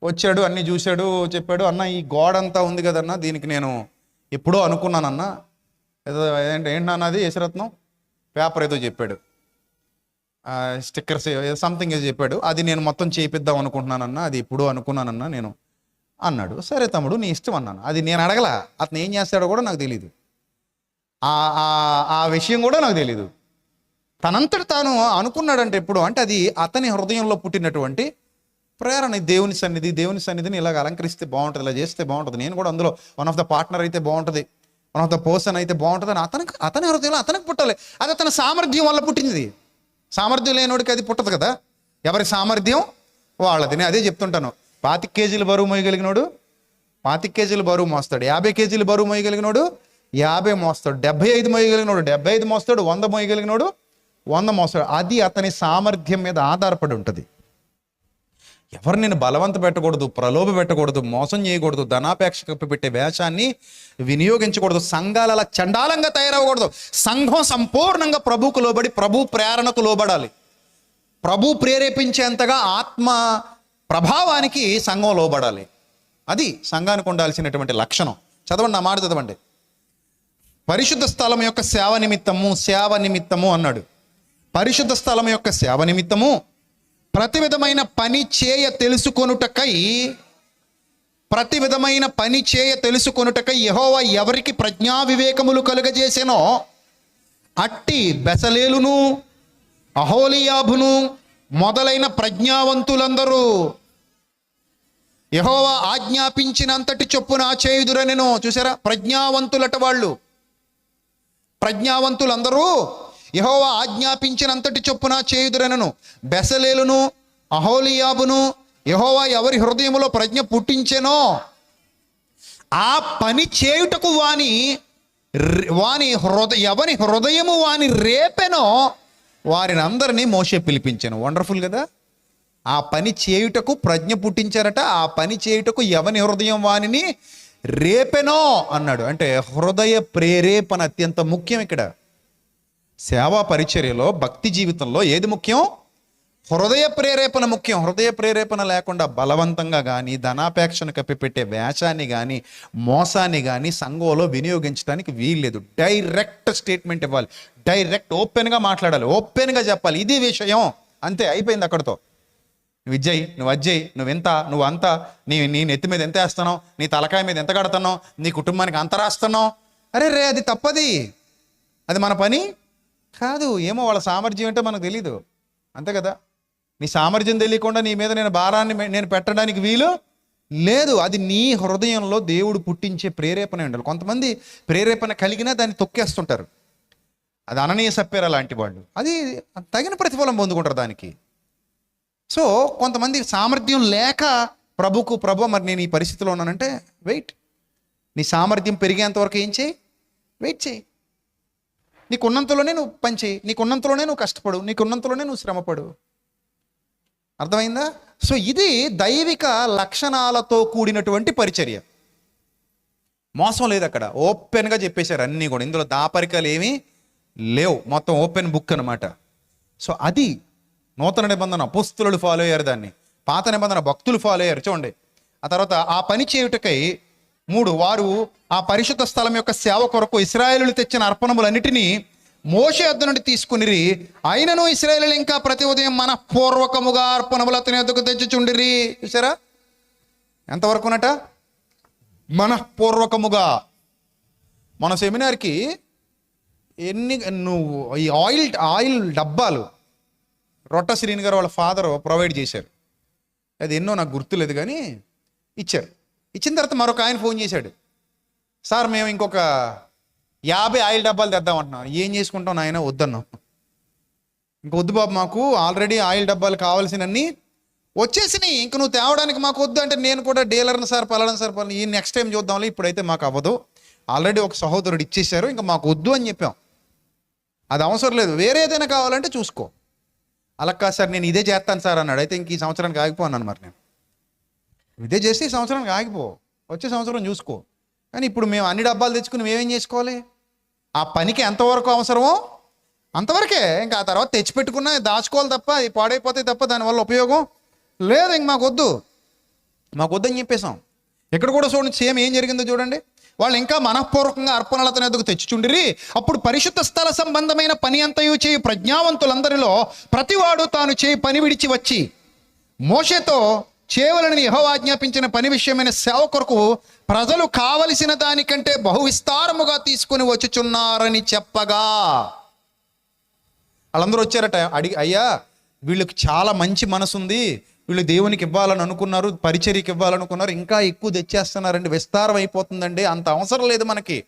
వచ్చాడు, అన్నీ చూశాడు, చెప్పాడు, అన్న ఈ గోడ అంతా ఉంది కదన్నా, దీనికి నేను ఎప్పుడో అనుకున్నానన్న, ఏదో ఏంటన్నది యశరత్నం పేపర్ ఏదో చెప్పాడు, స్టిక్కర్స్ సంథింగ్ ఏదో చెప్పాడు, అది నేను మొత్తం చేపిద్దాం అనుకుంటున్నానన్నా, అది ఎప్పుడో అనుకున్నానన్నా నేను అన్నాడు. సరే తమ్ముడు నీ ఇష్టం అన్నాను. అది నేను అడగల, అతను ఏం చేస్తాడో కూడా నాకు తెలీదు, ఆ విషయం కూడా నాకు తెలీదు. తనంతటి తాను అనుకున్నాడంటే ఎప్పుడు అంటే అది అతని హృదయంలో పుట్టినటువంటి ప్రేరణ. దేవుని సన్నిధిని ఇలాగ అలంకరిస్తే బాగుంటుంది, ఇలా చేస్తే బాగుంటుంది, నేను కూడా అందులో వన్ ఆఫ్ ద పార్ట్నర్ అయితే బాగుంటుంది, వన్ ఆఫ్ ద పర్సన్ అయితే బాగుంటుంది అని అతని హృదయంలో అతనికి పుట్టాలి. అది అతని సామర్థ్యం వల్ల పుట్టింది. సామర్థ్యం లేనివాడికి అది పుట్టదు కదా, ఎవరి సామర్థ్యం వాళ్ళది. నేను అదే చెప్తుంటాను, 25 కేజీలు బరువు మోయగలిగినోడు 25 కేజీలు బరువు మోస్తాడు, 50 కేజీలు బరువు మోయగలిగినోడు 50 మోస్తాడు, 75 మోయగలిగినోడు 75 మోస్తాడు, 100 మోయగలిగినోడు 100 మోస్తాడు. అది అతని సామర్థ్యం మీద ఆధారపడి ఉంటుంది. ఎవరు నేను బలవంత పెట్టకూడదు, ప్రలోభ పెట్టకూడదు, మోసం చేయకూడదు, ధనాపేక్ష పెట్టే వేషాన్ని వినియోగించకూడదు, సంఘాలు అలా చండాలంగా తయారవ్వకూడదు. సంఘం సంపూర్ణంగా ప్రభువుకు లోబడి ప్రభు ప్రేరణకు లోబడాలి. ప్రభు ప్రేరేపించేంతగా ఆత్మ ప్రభావానికి సంఘం లోబడాలి. అది సంఘానికి ఉండాల్సినటువంటి లక్షణం. చదవండి, నా మాట చదవండి. పరిశుద్ధ స్థలం యొక్క సేవ నిమిత్తము అన్నాడు. పరిశుద్ధ స్థలం యొక్క సేవ నిమిత్తము ప్రతి విధమైన పని చేయ తెలుసుకొనుటకై యెహోవా ఎవరికి ప్రజ్ఞా వివేకములు కలుగజేసెనో అట్టి బెసలేలును అహోలియాబును మొదలైన ప్రజ్ఞావంతులందరూ యెహోవా ఆజ్ఞాపించినంతటి చొప్పున చేయుదురనెను. చూసారా, ప్రజ్ఞావంతులట వాళ్ళు. ప్రజ్ఞావంతులందరూ యెహోవా ఆజ్ఞాపించినంతటి చొప్పున చేయుదురనెను. బెసలేలును అహోలియాబును యెహోవా ఎవరి హృదయములో ప్రజ్ఞ పుట్టించెనో ఆ పని చేయుటకు ఎవరి హృదయము వాని రేపెనో వారిని అందరినీ మోషే పిలిపించాను. వండర్ఫుల్ కదా. ఆ పని చేయుటకు ప్రజ్ఞ పుట్టించారట. ఆ పని చేయుటకు ఎవని హృదయం వానిని రేపెనో అన్నాడు. అంటే హృదయ ప్రేరేపణ అత్యంత ముఖ్యం. ఇక్కడ సేవా పరిచర్యలో, భక్తి జీవితంలో ఏది ముఖ్యం? హృదయ ప్రేరేపణ ముఖ్యం. హృదయ ప్రేరేపణ లేకుండా బలవంతంగా కానీ, ధనాపేక్షను కప్పిపెట్టే వేషాన్ని కానీ, మోసాన్ని కానీ సంఘంలో వినియోగించడానికి వీల్లేదు. డైరెక్ట్ స్టేట్మెంట్ ఇవ్వాలి, డైరెక్ట్ ఓపెన్గా మాట్లాడాలి, ఓపెన్గా చెప్పాలి, ఇది విషయం, అంతే, అయిపోయింది అక్కడితో. నువ్వు ఇజ్జయి, నువ్వు అజ్జయి, నువ్వు అంతా, నీ నెత్తి మీద ఎంత వేస్తున్నావు, నీ తలకాయ మీద ఎంత కడుతున్నావు, నీ కుటుంబానికి అంత రాస్తున్నావు. అరే అది తప్పది, అది మన పని కాదు. ఏమో వాళ్ళ సామర్థ్యం ఏంటో మనకు తెలీదు, అంతే కదా. నీ సామర్థ్యం తెలియకుండా నీ మీద భారాన్ని నేను పెట్టడానికి వీలు లేదు. అది నీ హృదయంలో దేవుడు పుట్టించే ప్రేరేపణ ఉండాలి. కొంతమంది ప్రేరేపణ కలిగినా దాన్ని తొక్కేస్తుంటారు. అది అననీయ సప్పేరా లాంటి వాళ్ళు, అది తగిన ప్రతిఫలం పొందుకుంటారు దానికి. సో కొంతమంది సామర్థ్యం లేక ప్రభు మరి నేను ఈ పరిస్థితిలో ఉన్నానంటే వెయిట్. నీ సామర్థ్యం పెరిగేంతవరకు ఏం చేయి? వెయిట్ చేయి. నీకున్నంతలోనే నువ్వు పని చేయి, నీకున్నంతలోనే నువ్వు కష్టపడు, నీకున్నంతలోనే నువ్వు శ్రమపడు. అర్థమైందా? సో ఇది దైవిక లక్షణాలతో కూడినటువంటి పరిచర్య. మోసం లేదు అక్కడ, ఓపెన్గా చెప్పేశారు అన్నీ కూడా. ఇందులో దాపరికలు ఏమీ లేవు, మొత్తం ఓపెన్ బుక్ అనమాట. సో అది నూతన నిబంధన అపోస్తలులు ఫాలో అయ్యారు, దాన్ని పాత నిబంధన భక్తులు ఫాలో అయ్యారు. చూడండి, ఆ తర్వాత ఆ పని చేయుటకై 3 వారు ఆ పరిశుద్ధ స్థలం యొక్క సేవ కొరకు ఇశ్రాయేలులు తెచ్చిన అర్పణములన్నిటినీ మోషే యొద్ద నుండి తీసుకునిరి. అయినను ఇశ్రాయేలులు ఇంకా ప్రతి ఉదయం మనఃపూర్వకముగా అర్పణములు అతని యొద్దకు తెచ్చుచుండిరి. చూసారా ఎంతవరకునట? మనఃపూర్వకముగా. మన సెమినార్కి నువ్వు ఈ ఆయిల్ డబ్బాలు రొట్ట శ్రీని గారు వాళ్ళ ఫాదర్ ప్రొవైడ్ చేశారు. అది ఎన్నో నాకు గుర్తులేదు కానీ ఇచ్చారు. ఇచ్చిన తర్వాత మరొక ఆయన ఫోన్ చేశాడు, సార్ మేము ఇంకొక 50 ఆయిల్ డబ్బాలు తెద్దామంటున్నాం. ఏం చేసుకుంటాం నాయన? వద్దన్నాం. ఇంక వద్దు బాబు, మాకు ఆల్రెడీ ఆయిల్ డబ్బాలు కావాల్సినన్ని వచ్చేసినాయి, ఇంక నువ్వు తేవడానికి మాకు వద్దు అంటే నేను కూడా డీలర్ని సార్ పలానా ఈ నెక్స్ట్ టైం చూద్దాంలే, ఇప్పుడైతే మాకు అవ్వదు, ఆల్రెడీ ఒక సహోదరుడు ఇచ్చేశారు, ఇంకా మాకు వద్దు అని చెప్పాం. అది అవసరం లేదు, వేరే ఏదైనా కావాలంటే చూసుకో. అలా కాదు సార్, నేను ఇదే చేస్తాను సార్ అన్నాడు. అయితే ఇంక ఈ సంవత్సరానికి ఆగిపోన్నాను. మరి నేను ఇదే చేస్తే ఈ సంవత్సరానికి ఆగిపో, వచ్చే సంవత్సరం చూసుకో. కానీ ఇప్పుడు మేము అన్ని డబ్బాలు తెచ్చుకుని మేమేం చేసుకోవాలి? ఆ పనికి ఎంతవరకు అవసరమో అంతవరకే. ఇంకా ఆ తర్వాత తెచ్చిపెట్టుకున్నా దాచుకోవాలి తప్ప, అది పాడైపోతాయి తప్ప దానివల్ల ఉపయోగం లేదు. ఇంక మాకొద్దని చెప్పేశాం. ఇక్కడ కూడా చూడండి, సేమ్ ఏం జరిగిందో చూడండి. వాళ్ళు ఇంకా మనఃపూర్వకంగా అర్పణలతను ఎదుగు తెచ్చుచుండిరి. అప్పుడు పరిశుద్ధ స్థల సంబంధమైన పని అంతయు చేయి ప్రజ్ఞావంతులందరిలో ప్రతివాడు తాను చేయి పని విడిచి వచ్చి మోషేతో చేయవలనని యెహోవా ఆజ్ఞాపించిన పని విషయమైన సేవ కొరకు ప్రజలు కావలసిన దానికంటే బహు విస్తారముగా తీసుకుని వచ్చుచున్నారని చెప్పగా, వాళ్ళందరూ వచ్చారట. అయ్యా, వీళ్ళకి చాలా మంచి మనసు ఉంది, వీళ్ళు దేవునికి ఇవ్వాలని అనుకున్నారు, పరిచర్యకి ఇవ్వాలనుకున్నారు, ఇంకా ఎక్కువ తెచ్చేస్తున్నారండి, విస్తారం అయిపోతుందండి, అంత అవసరం లేదు మనకి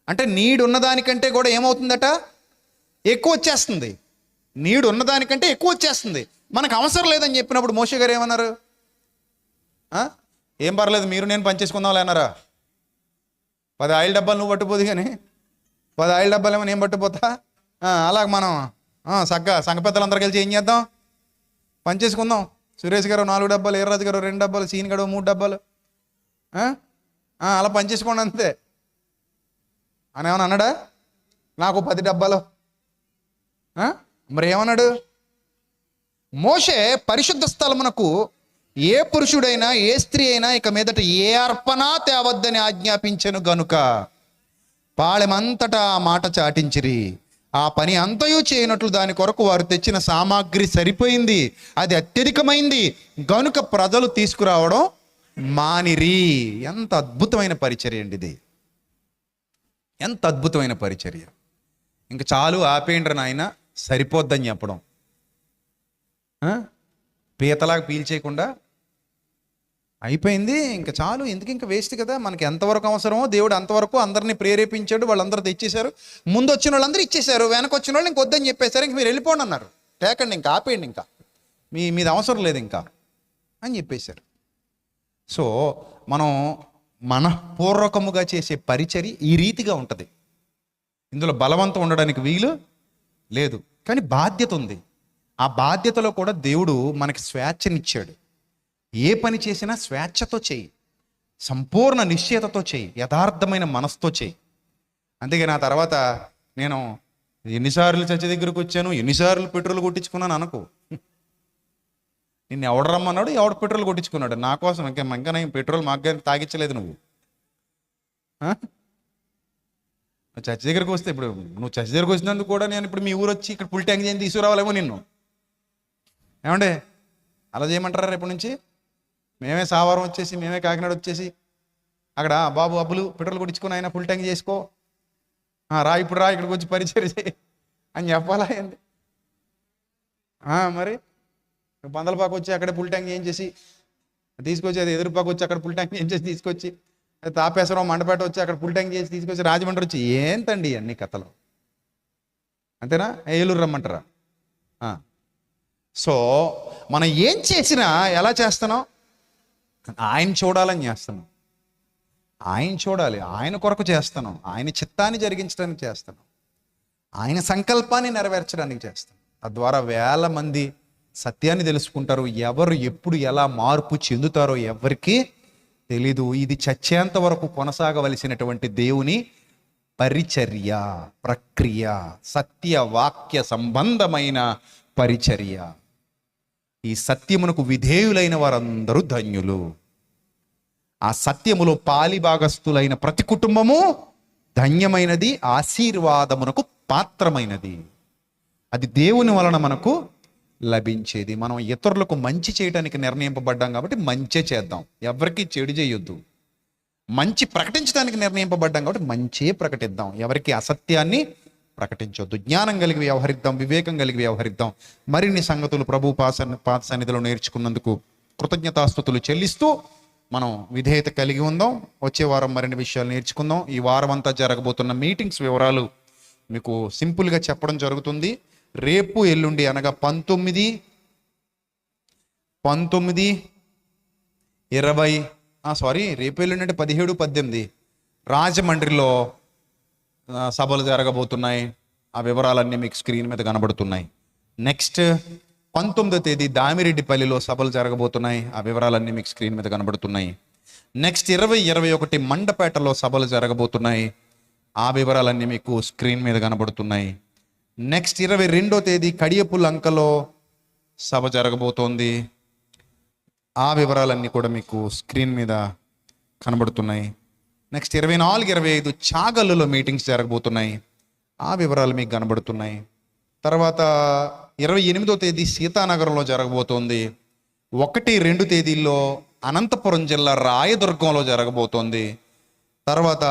అంటే. నీడు ఉన్నదానికంటే కూడా ఏమవుతుందట, ఎక్కువ వచ్చేస్తుంది. నీడు ఉన్నదానికంటే ఎక్కువ వచ్చేస్తుంది, మనకు అవసరం లేదని చెప్పినప్పుడు మోషే గారు ఏమన్నారు? ఏం పర్లేదు, మీరు నేను పనిచేసుకుందాం అన్నారా? 10 ఆయిల్ డబ్బాలు నువ్వు పట్టుపోదు, కానీ 10 ఆయిల్ డబ్బాలు ఏమో నేను పట్టుపోతా. అలాగ మనం సంఘ పెద్దలందరూ కలిసి ఏం చేద్దాం, పనిచేసుకుందాం. సురేష్ గారు 4 డబ్బాలు, ఈర్రాజు గారు 2 డబ్బాలు, సీన్ గారు 3 డబ్బాలు, అలా పనిచేసుకోండి అంతే అని ఏమన్నా అన్నాడా? నాకు 10 డబ్బాలు. మరి ఏమన్నాడు? మోషే పరిశుద్ధ స్థలమునకు ఏ పురుషుడైనా ఏ స్త్రీ అయినా ఇక మీదట ఏ అర్పణ తేవద్దని ఆజ్ఞాపించెను గనుక పాళెమంతటా ఆ మాట చాటించిరి. ఆ పని అంతయు చేయనట్లు దాని కొరకు వారు తెచ్చిన సామాగ్రి సరిపోయింది, అది అత్యధికమైంది గనుక ప్రజలు తీసుకురావడం మానిరి. ఎంత అద్భుతమైన పరిచర్య అండి ఇది, ఎంత అద్భుతమైన పరిచర్య. ఇంక చాలు, ఆపేయండ్రి నాయన, సరిపోద్దని చెప్పడం. పీతలాగా పీల్చేయకుండా అయిపోయింది, ఇంకా చాలు, ఎందుకు ఇంకా వేస్ట్ కదా, మనకి ఎంతవరకు అవసరమో దేవుడు అంతవరకు అందరినీ ప్రేరేపించాడు. వాళ్ళందరూ తెచ్చేశారు, ముందు వచ్చిన వాళ్ళందరూ ఇచ్చేశారు, వెనక వచ్చిన వాళ్ళు ఇంకొద్దని చెప్పేశారు, ఇంక మీరు వెళ్ళిపోండి అన్నారు. తేకండి, ఇంకా ఆపేయండి, ఇంకా మీది అవసరం లేదు ఇంకా అని చెప్పేశారు. సో మనం మనఃపూర్వకముగా చేసే పరిచర్య ఈ రీతిగా ఉంటుంది. ఇందులో బలవంతం ఉండడానికి వీలు లేదు, కానీ బాధ్యత ఉంది. ఆ బాధ్యతలో కూడా దేవుడు మనకి స్వేచ్ఛనిచ్చాడు. ఏ పని చేసినా స్వేచ్ఛతో చేయి, సంపూర్ణ నిశ్చయతతో చేయి, యథార్థమైన మనసుతో చేయి. అందుకే ఆ తర్వాత నేను ఎన్నిసార్లు చర్చ దగ్గరకు వచ్చాను, ఎన్నిసార్లు పెట్రోల్ కొట్టించుకున్నాను అనుకో. నిన్ను ఎవడు రమ్మన్నాడు, ఎవడు పెట్రోల్ కొట్టించుకున్నాడు నా కోసం? ఇంకా నేను పెట్రోల్ మాకు తాగించలేదు. నువ్వు చర్చ దగ్గరకు వస్తే, ఇప్పుడు నువ్వు చర్చ దగ్గరకు వచ్చినందుకు కూడా నేను ఇప్పుడు మీ ఊరు వచ్చి ఇక్కడ ఫుల్ ట్యాంక్ చేయని తీసుకురావాలేమో నిన్ను. ఏమండే, అలా చేయమంటారా? రేపటి నుంచి మేమే సావారం వచ్చేసి, మేమే కాకినాడ వచ్చేసి అక్కడ బాబు అబ్బులు పెట్రోల్ కొట్టించుకొని ఆయన ఫుల్ ట్యాంక్ చేసుకో, ఇప్పుడు ఇక్కడికి వచ్చి పరిచయం చేయి అని చెప్పాలా ఏంది? మరి పందలపాకు వచ్చి అక్కడే ఫుల్ ట్యాంక్ చేయించేసి తీసుకొచ్చి, అది ఎదురుపాకు వచ్చి అక్కడ ఫుల్ ట్యాంక్ చేయించేసి తీసుకొచ్చి, అది తాపేశ్వరం మండపేట వచ్చి అక్కడ ఫుల్ ట్యాంక్ చేసి తీసుకొచ్చి, రాజమండ్రి వచ్చి ఏంతండి అన్ని కథలు? అంతేనా? ఏలూరు రమ్మంటారా? సో మనం ఏం చేసినా ఎలా చేస్తున్నాం? ఆయన చూడాలని చేస్తున్నాం, ఆయన చూడాలి, ఆయన కొరకు చేస్తున్నాం, ఆయన చిత్తాన్ని జరిగించడానికి చేస్తున్నాం, ఆయన సంకల్పాన్ని నెరవేర్చడానికి చేస్తాం. తద్వారా వేల మంది సత్యాన్ని తెలుసుకుంటారు. ఎవరు ఎప్పుడు ఎలా మార్పు చెందుతారో ఎవరికి తెలీదు. ఇది చచ్చేంత వరకు కొనసాగవలసినటువంటి దేవుని పరిచర్య, ప్రక్రియ, సత్యవాక్య సంబంధమైన పరిచర్య. ఈ సత్యమునకు విధేయులైన వారందరూ ధన్యులు. ఆ సత్యములో పాలిభాగస్థులైన ప్రతి కుటుంబము ధన్యమైనది, ఆశీర్వాదమునకు పాత్రమైనది. అది దేవుని వలన మనకు లభించేది. మనం ఇతరులకు మంచి చేయడానికి నిర్ణయింపబడ్డాం కాబట్టి మంచే చేద్దాం, ఎవరికి చెడు చేయొద్దు. మంచి ప్రకటించడానికి నిర్ణయింపబడ్డాం కాబట్టి మంచే ప్రకటిద్దాం, ఎవరికి అసత్యాన్ని ప్రకటించొద్దు. జ్ఞానం కలిగి వ్యవహరిద్దాం, వివేకం కలిగి వ్యవహరిద్దాం. మరిన్ని సంగతులు ప్రభు పాద సన్నిధిలో నేర్చుకున్నందుకు కృతజ్ఞతాస్తుతులు చెల్లిస్తూ మనం విధేయత కలిగి ఉందాం. వచ్చే వారం మరిన్ని విషయాలు నేర్చుకుందాం. ఈ వారం అంతా జరగబోతున్న మీటింగ్స్ వివరాలు మీకు సింపుల్గా చెప్పడం జరుగుతుంది. రేపు ఎల్లుండి అనగా 19, 20 రేపు ఎల్లుండి అంటే 17, 18 రాజమండ్రిలో సభలు జరగబోతున్నాయి. ఆ వివరాలన్నీ మీకు స్క్రీన్ మీద కనబడుతున్నాయి. నెక్స్ట్ 19వ తేదీ దామిరెడ్డిపల్లిలో సభలు జరగబోతున్నాయి. ఆ వివరాలన్నీ మీకు స్క్రీన్ మీద కనబడుతున్నాయి. నెక్స్ట్ 20, 21 మండపేటలో సభలు జరగబోతున్నాయి. ఆ వివరాలన్నీ మీకు స్క్రీన్ మీద కనబడుతున్నాయి. నెక్స్ట్ 22వ తేదీ కడియపు లంకలో సభ జరగబోతోంది. ఆ వివరాలన్నీ కూడా మీకు స్క్రీన్ మీద కనబడుతున్నాయి. నెక్స్ట్ 24, 25 చాగల్లులో మీటింగ్స్ జరగబోతున్నాయి. ఆ వివరాలు మీకు కనబడుతున్నాయి. తర్వాత 28వ తేదీ సీతానగరంలో జరగబోతోంది. 1, 2 తేదీల్లో అనంతపురం జిల్లా రాయదుర్గంలో జరగబోతోంది. తర్వాత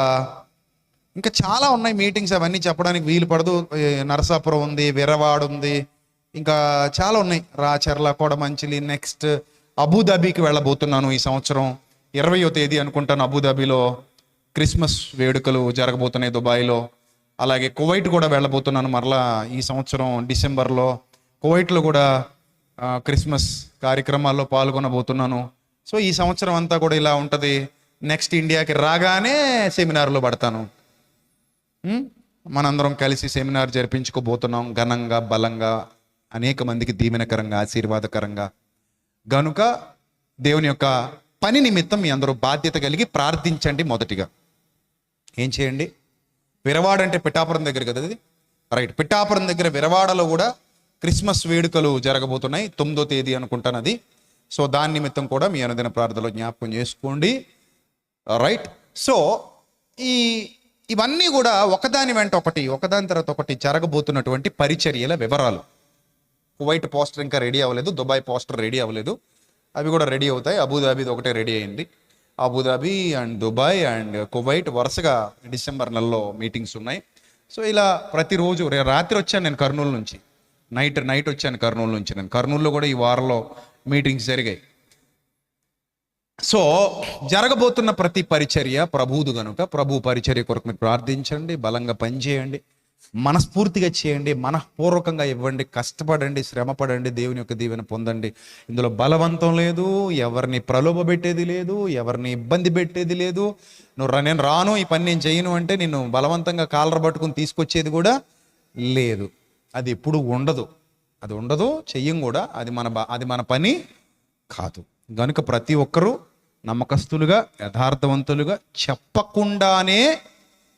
ఇంకా చాలా ఉన్నాయి మీటింగ్స్, అవన్నీ చెప్పడానికి వీలు పడదు. నరసాపురం ఉంది, విరవాడ ఉంది, ఇంకా చాలా ఉన్నాయి. రాచర్ల, కొడమంచిలి. నెక్స్ట్ అబుదాబీకి వెళ్ళబోతున్నాను ఈ సంవత్సరం. 20వ తేదీ అనుకుంటాను అబుదాబీలో క్రిస్మస్ వేడుకలు జరగబోతున్నాయి దుబాయ్లో. అలాగే కువైట్ కూడా వెళ్ళబోతున్నాను మరలా ఈ సంవత్సరం డిసెంబర్లో. కువైట్లో కూడా క్రిస్మస్ కార్యక్రమాల్లో పాల్గొనబోతున్నాను. సో ఈ సంవత్సరం అంతా కూడా ఇలా ఉంటుంది. నెక్స్ట్ ఇండియాకి రాగానే సెమినార్లో పడతాను. మనందరం కలిసి సెమినార్ జరిపించుకోబోతున్నాం, ఘనంగా, బలంగా, అనేక మందికి దీవెనకరంగా, ఆశీర్వాదకరంగా. గనుక దేవుని యొక్క పని నిమిత్తం మీ అందరూ బాధ్యత కలిగి ప్రార్థించండి. మొదటిగా ఏం చేయండి? విరవాడ అంటే పిఠాపురం దగ్గర కదా ఇది, రైట్. పిఠాపురం దగ్గర విరవాడలో కూడా క్రిస్మస్ వేడుకలు జరగబోతున్నాయి. 9వ తేదీ అనుకుంటాను అది. సో దాని నిమిత్తం కూడా మీ అనుదిన ప్రార్థనలో జ్ఞాపకం చేసుకోండి, రైట్. సో ఇవన్నీ కూడా ఒకదాని వెంట ఒకటి, ఒకదాని తర్వాత ఒకటి జరగబోతున్నటువంటి పరిచర్యల వివరాలు. కువైట్ పోస్టర్ ఇంకా రెడీ అవ్వలేదు, దుబాయ్ పోస్టర్ రెడీ అవ్వలేదు, అవి కూడా రెడీ అవుతాయి. అబుదాబీది ఒకటే రెడీ అయింది. Abu Dhabi and Dubai and Kuwait వరుసగా డిసెంబర్ నెలలో మీటింగ్స్ ఉన్నాయి. సో ఇలా ప్రతిరోజు రాత్రి వచ్చాను నేను కర్నూలు నుంచి, నైట్ వచ్చాను కర్నూలు నుంచి. నేను కర్నూలులో కూడా ఈ వారంలో మీటింగ్స్ జరిగాయి. సో జరగబోతున్న ప్రతి పరిచర్య ప్రభువుదు గనుక ప్రభు పరిచర్య కొరకు మీరు ప్రార్థించండి, బలంగా పనిచేయండి, మనస్ఫూర్తిగా చేయండి, మనఃపూర్వకంగా ఇవ్వండి, కష్టపడండి, శ్రమపడండి, దేవుని యొక్క దీవెన పొందండి. ఇందులో బలవంతం లేదు, ఎవరిని ప్రలోభ పెట్టేది లేదు, ఎవరిని ఇబ్బంది పెట్టేది లేదు. నేను రాను, ఈ పని నేను చేయను అంటే నిన్ను బలవంతంగా కాలర్ పట్టుకుని తీసుకొచ్చేది కూడా లేదు. అది ఎప్పుడు ఉండదు, అది ఉండదు, చెయ్యం కూడా. అది మన పని కాదు. కనుక ప్రతి ఒక్కరూ నమ్మకస్తులుగా, యథార్థవంతులుగా, చెప్పకుండానే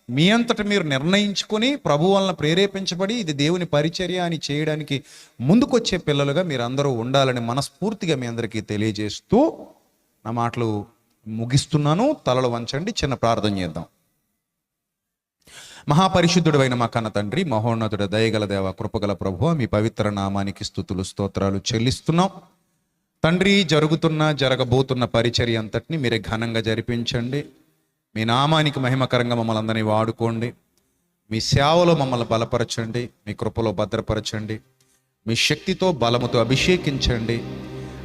మీ అంతటా మీరు నిర్ణయించుకొని ప్రభు వలన ప్రేరేపించబడి ఇది దేవుని పరిచర్య అని చేయడానికి ముందుకొచ్చే పిల్లలుగా మీరు అందరూ ఉండాలని మనస్ఫూర్తిగా మీ అందరికీ తెలియజేస్తూ నా మాటలు ముగిస్తున్నాను. తలలు వంచండి, చిన్న ప్రార్థన చేద్దాం. మహాపరిశుద్ధుడైన మా కన్న తండ్రి, మహోన్నతుడ, దయగల దేవ, కృపగల ప్రభువా, మీ పవిత్ర నామానికి స్తుతులు, స్తోత్రాలు చెల్లిస్తున్నాం. తండ్రి, జరగబోతున్న పరిచర్య అంతటిని మీరే ఘనంగా జరిపించండి. మీ నామానికి మహిమకరంగా మమ్మల్ని అందరినీ వాడుకోండి. మీ సేవలో మమ్మల్ని బలపరచండి, మీ కృపలో భద్రపరచండి, మీ శక్తితో బలముతో అభిషేకించండి.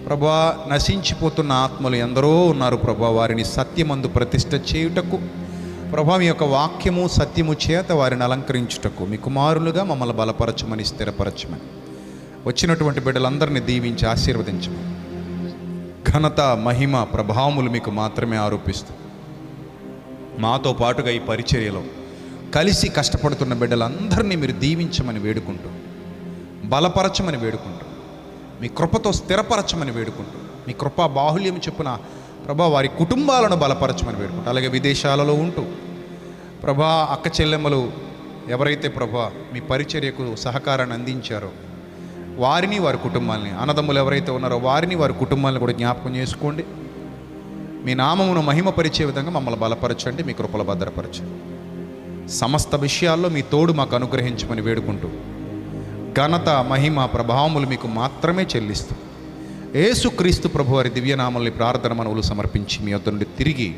ప్రభువా, నశించిపోతున్న ఆత్మలు ఎందరో ఉన్నారు ప్రభువా, వారిని సత్యమందు ప్రతిష్ఠ చేయుటకు, ప్రభువా మీ యొక్క వాక్యము సత్యము చేత వారిని అలంకరించుటకు మీ కుమారులుగా మమ్మల్ని బలపరచమని, స్థిరపరచమని, వచ్చినటువంటి బిడ్డలందరినీ దీవించి ఆశీర్వదించమని, ఘనత, మహిమ, ప్రభావములు మీకు మాత్రమే ఆరోపిస్తూ మాతో పాటుగా ఈ పరిచర్యలో కలిసి కష్టపడుతున్న బిడ్డలందరినీ మీరు దీవించమని వేడుకుంటూ, బలపరచమని వేడుకుంటూ, మీ కృపతో స్థిరపరచమని వేడుకుంటూ, మీ కృపా బాహుల్యం చొప్పున ప్రభా వారి కుటుంబాలను బలపరచమని వేడుకుంటూ, అలాగే విదేశాలలో ఉంటూ ప్రభా అక్క చెల్లెమ్మలు ఎవరైతే ప్రభా మీ పరిచర్యకు సహకారాన్ని అందించారో వారిని, వారి కుటుంబాలని, అన్నదమ్ములు ఎవరైతే ఉన్నారో వారిని, వారి కుటుంబాలను కూడా జ్ఞాపకం చేసుకోండి. మీ నామమును మహిమపరిచే విధంగా మమ్మల్ని బలపరచండి, మీ కృపల భద్రపరచండి. సమస్త విషయాల్లో మీ తోడు మాకు అనుగ్రహించమని వేడుకుంటూ, ఘనత, మహిమ, ప్రభావములు మీకు మాత్రమే చెల్లిస్తూ, యేసుక్రీస్తు ప్రభు వారి దివ్యనామల్ని ప్రార్థన మనవులు సమర్పించి మీ వద్ద నుండి తిరిగి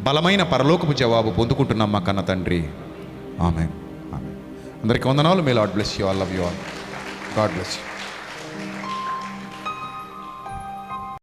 బలమైన పరలోకపు జవాబు పొందుకుంటున్నాం మా కన్న తండ్రి. ఆమేన్. ఆమేన్. అందరికీ వందనాలు. May Lord bless you all. Love you all. God bless you.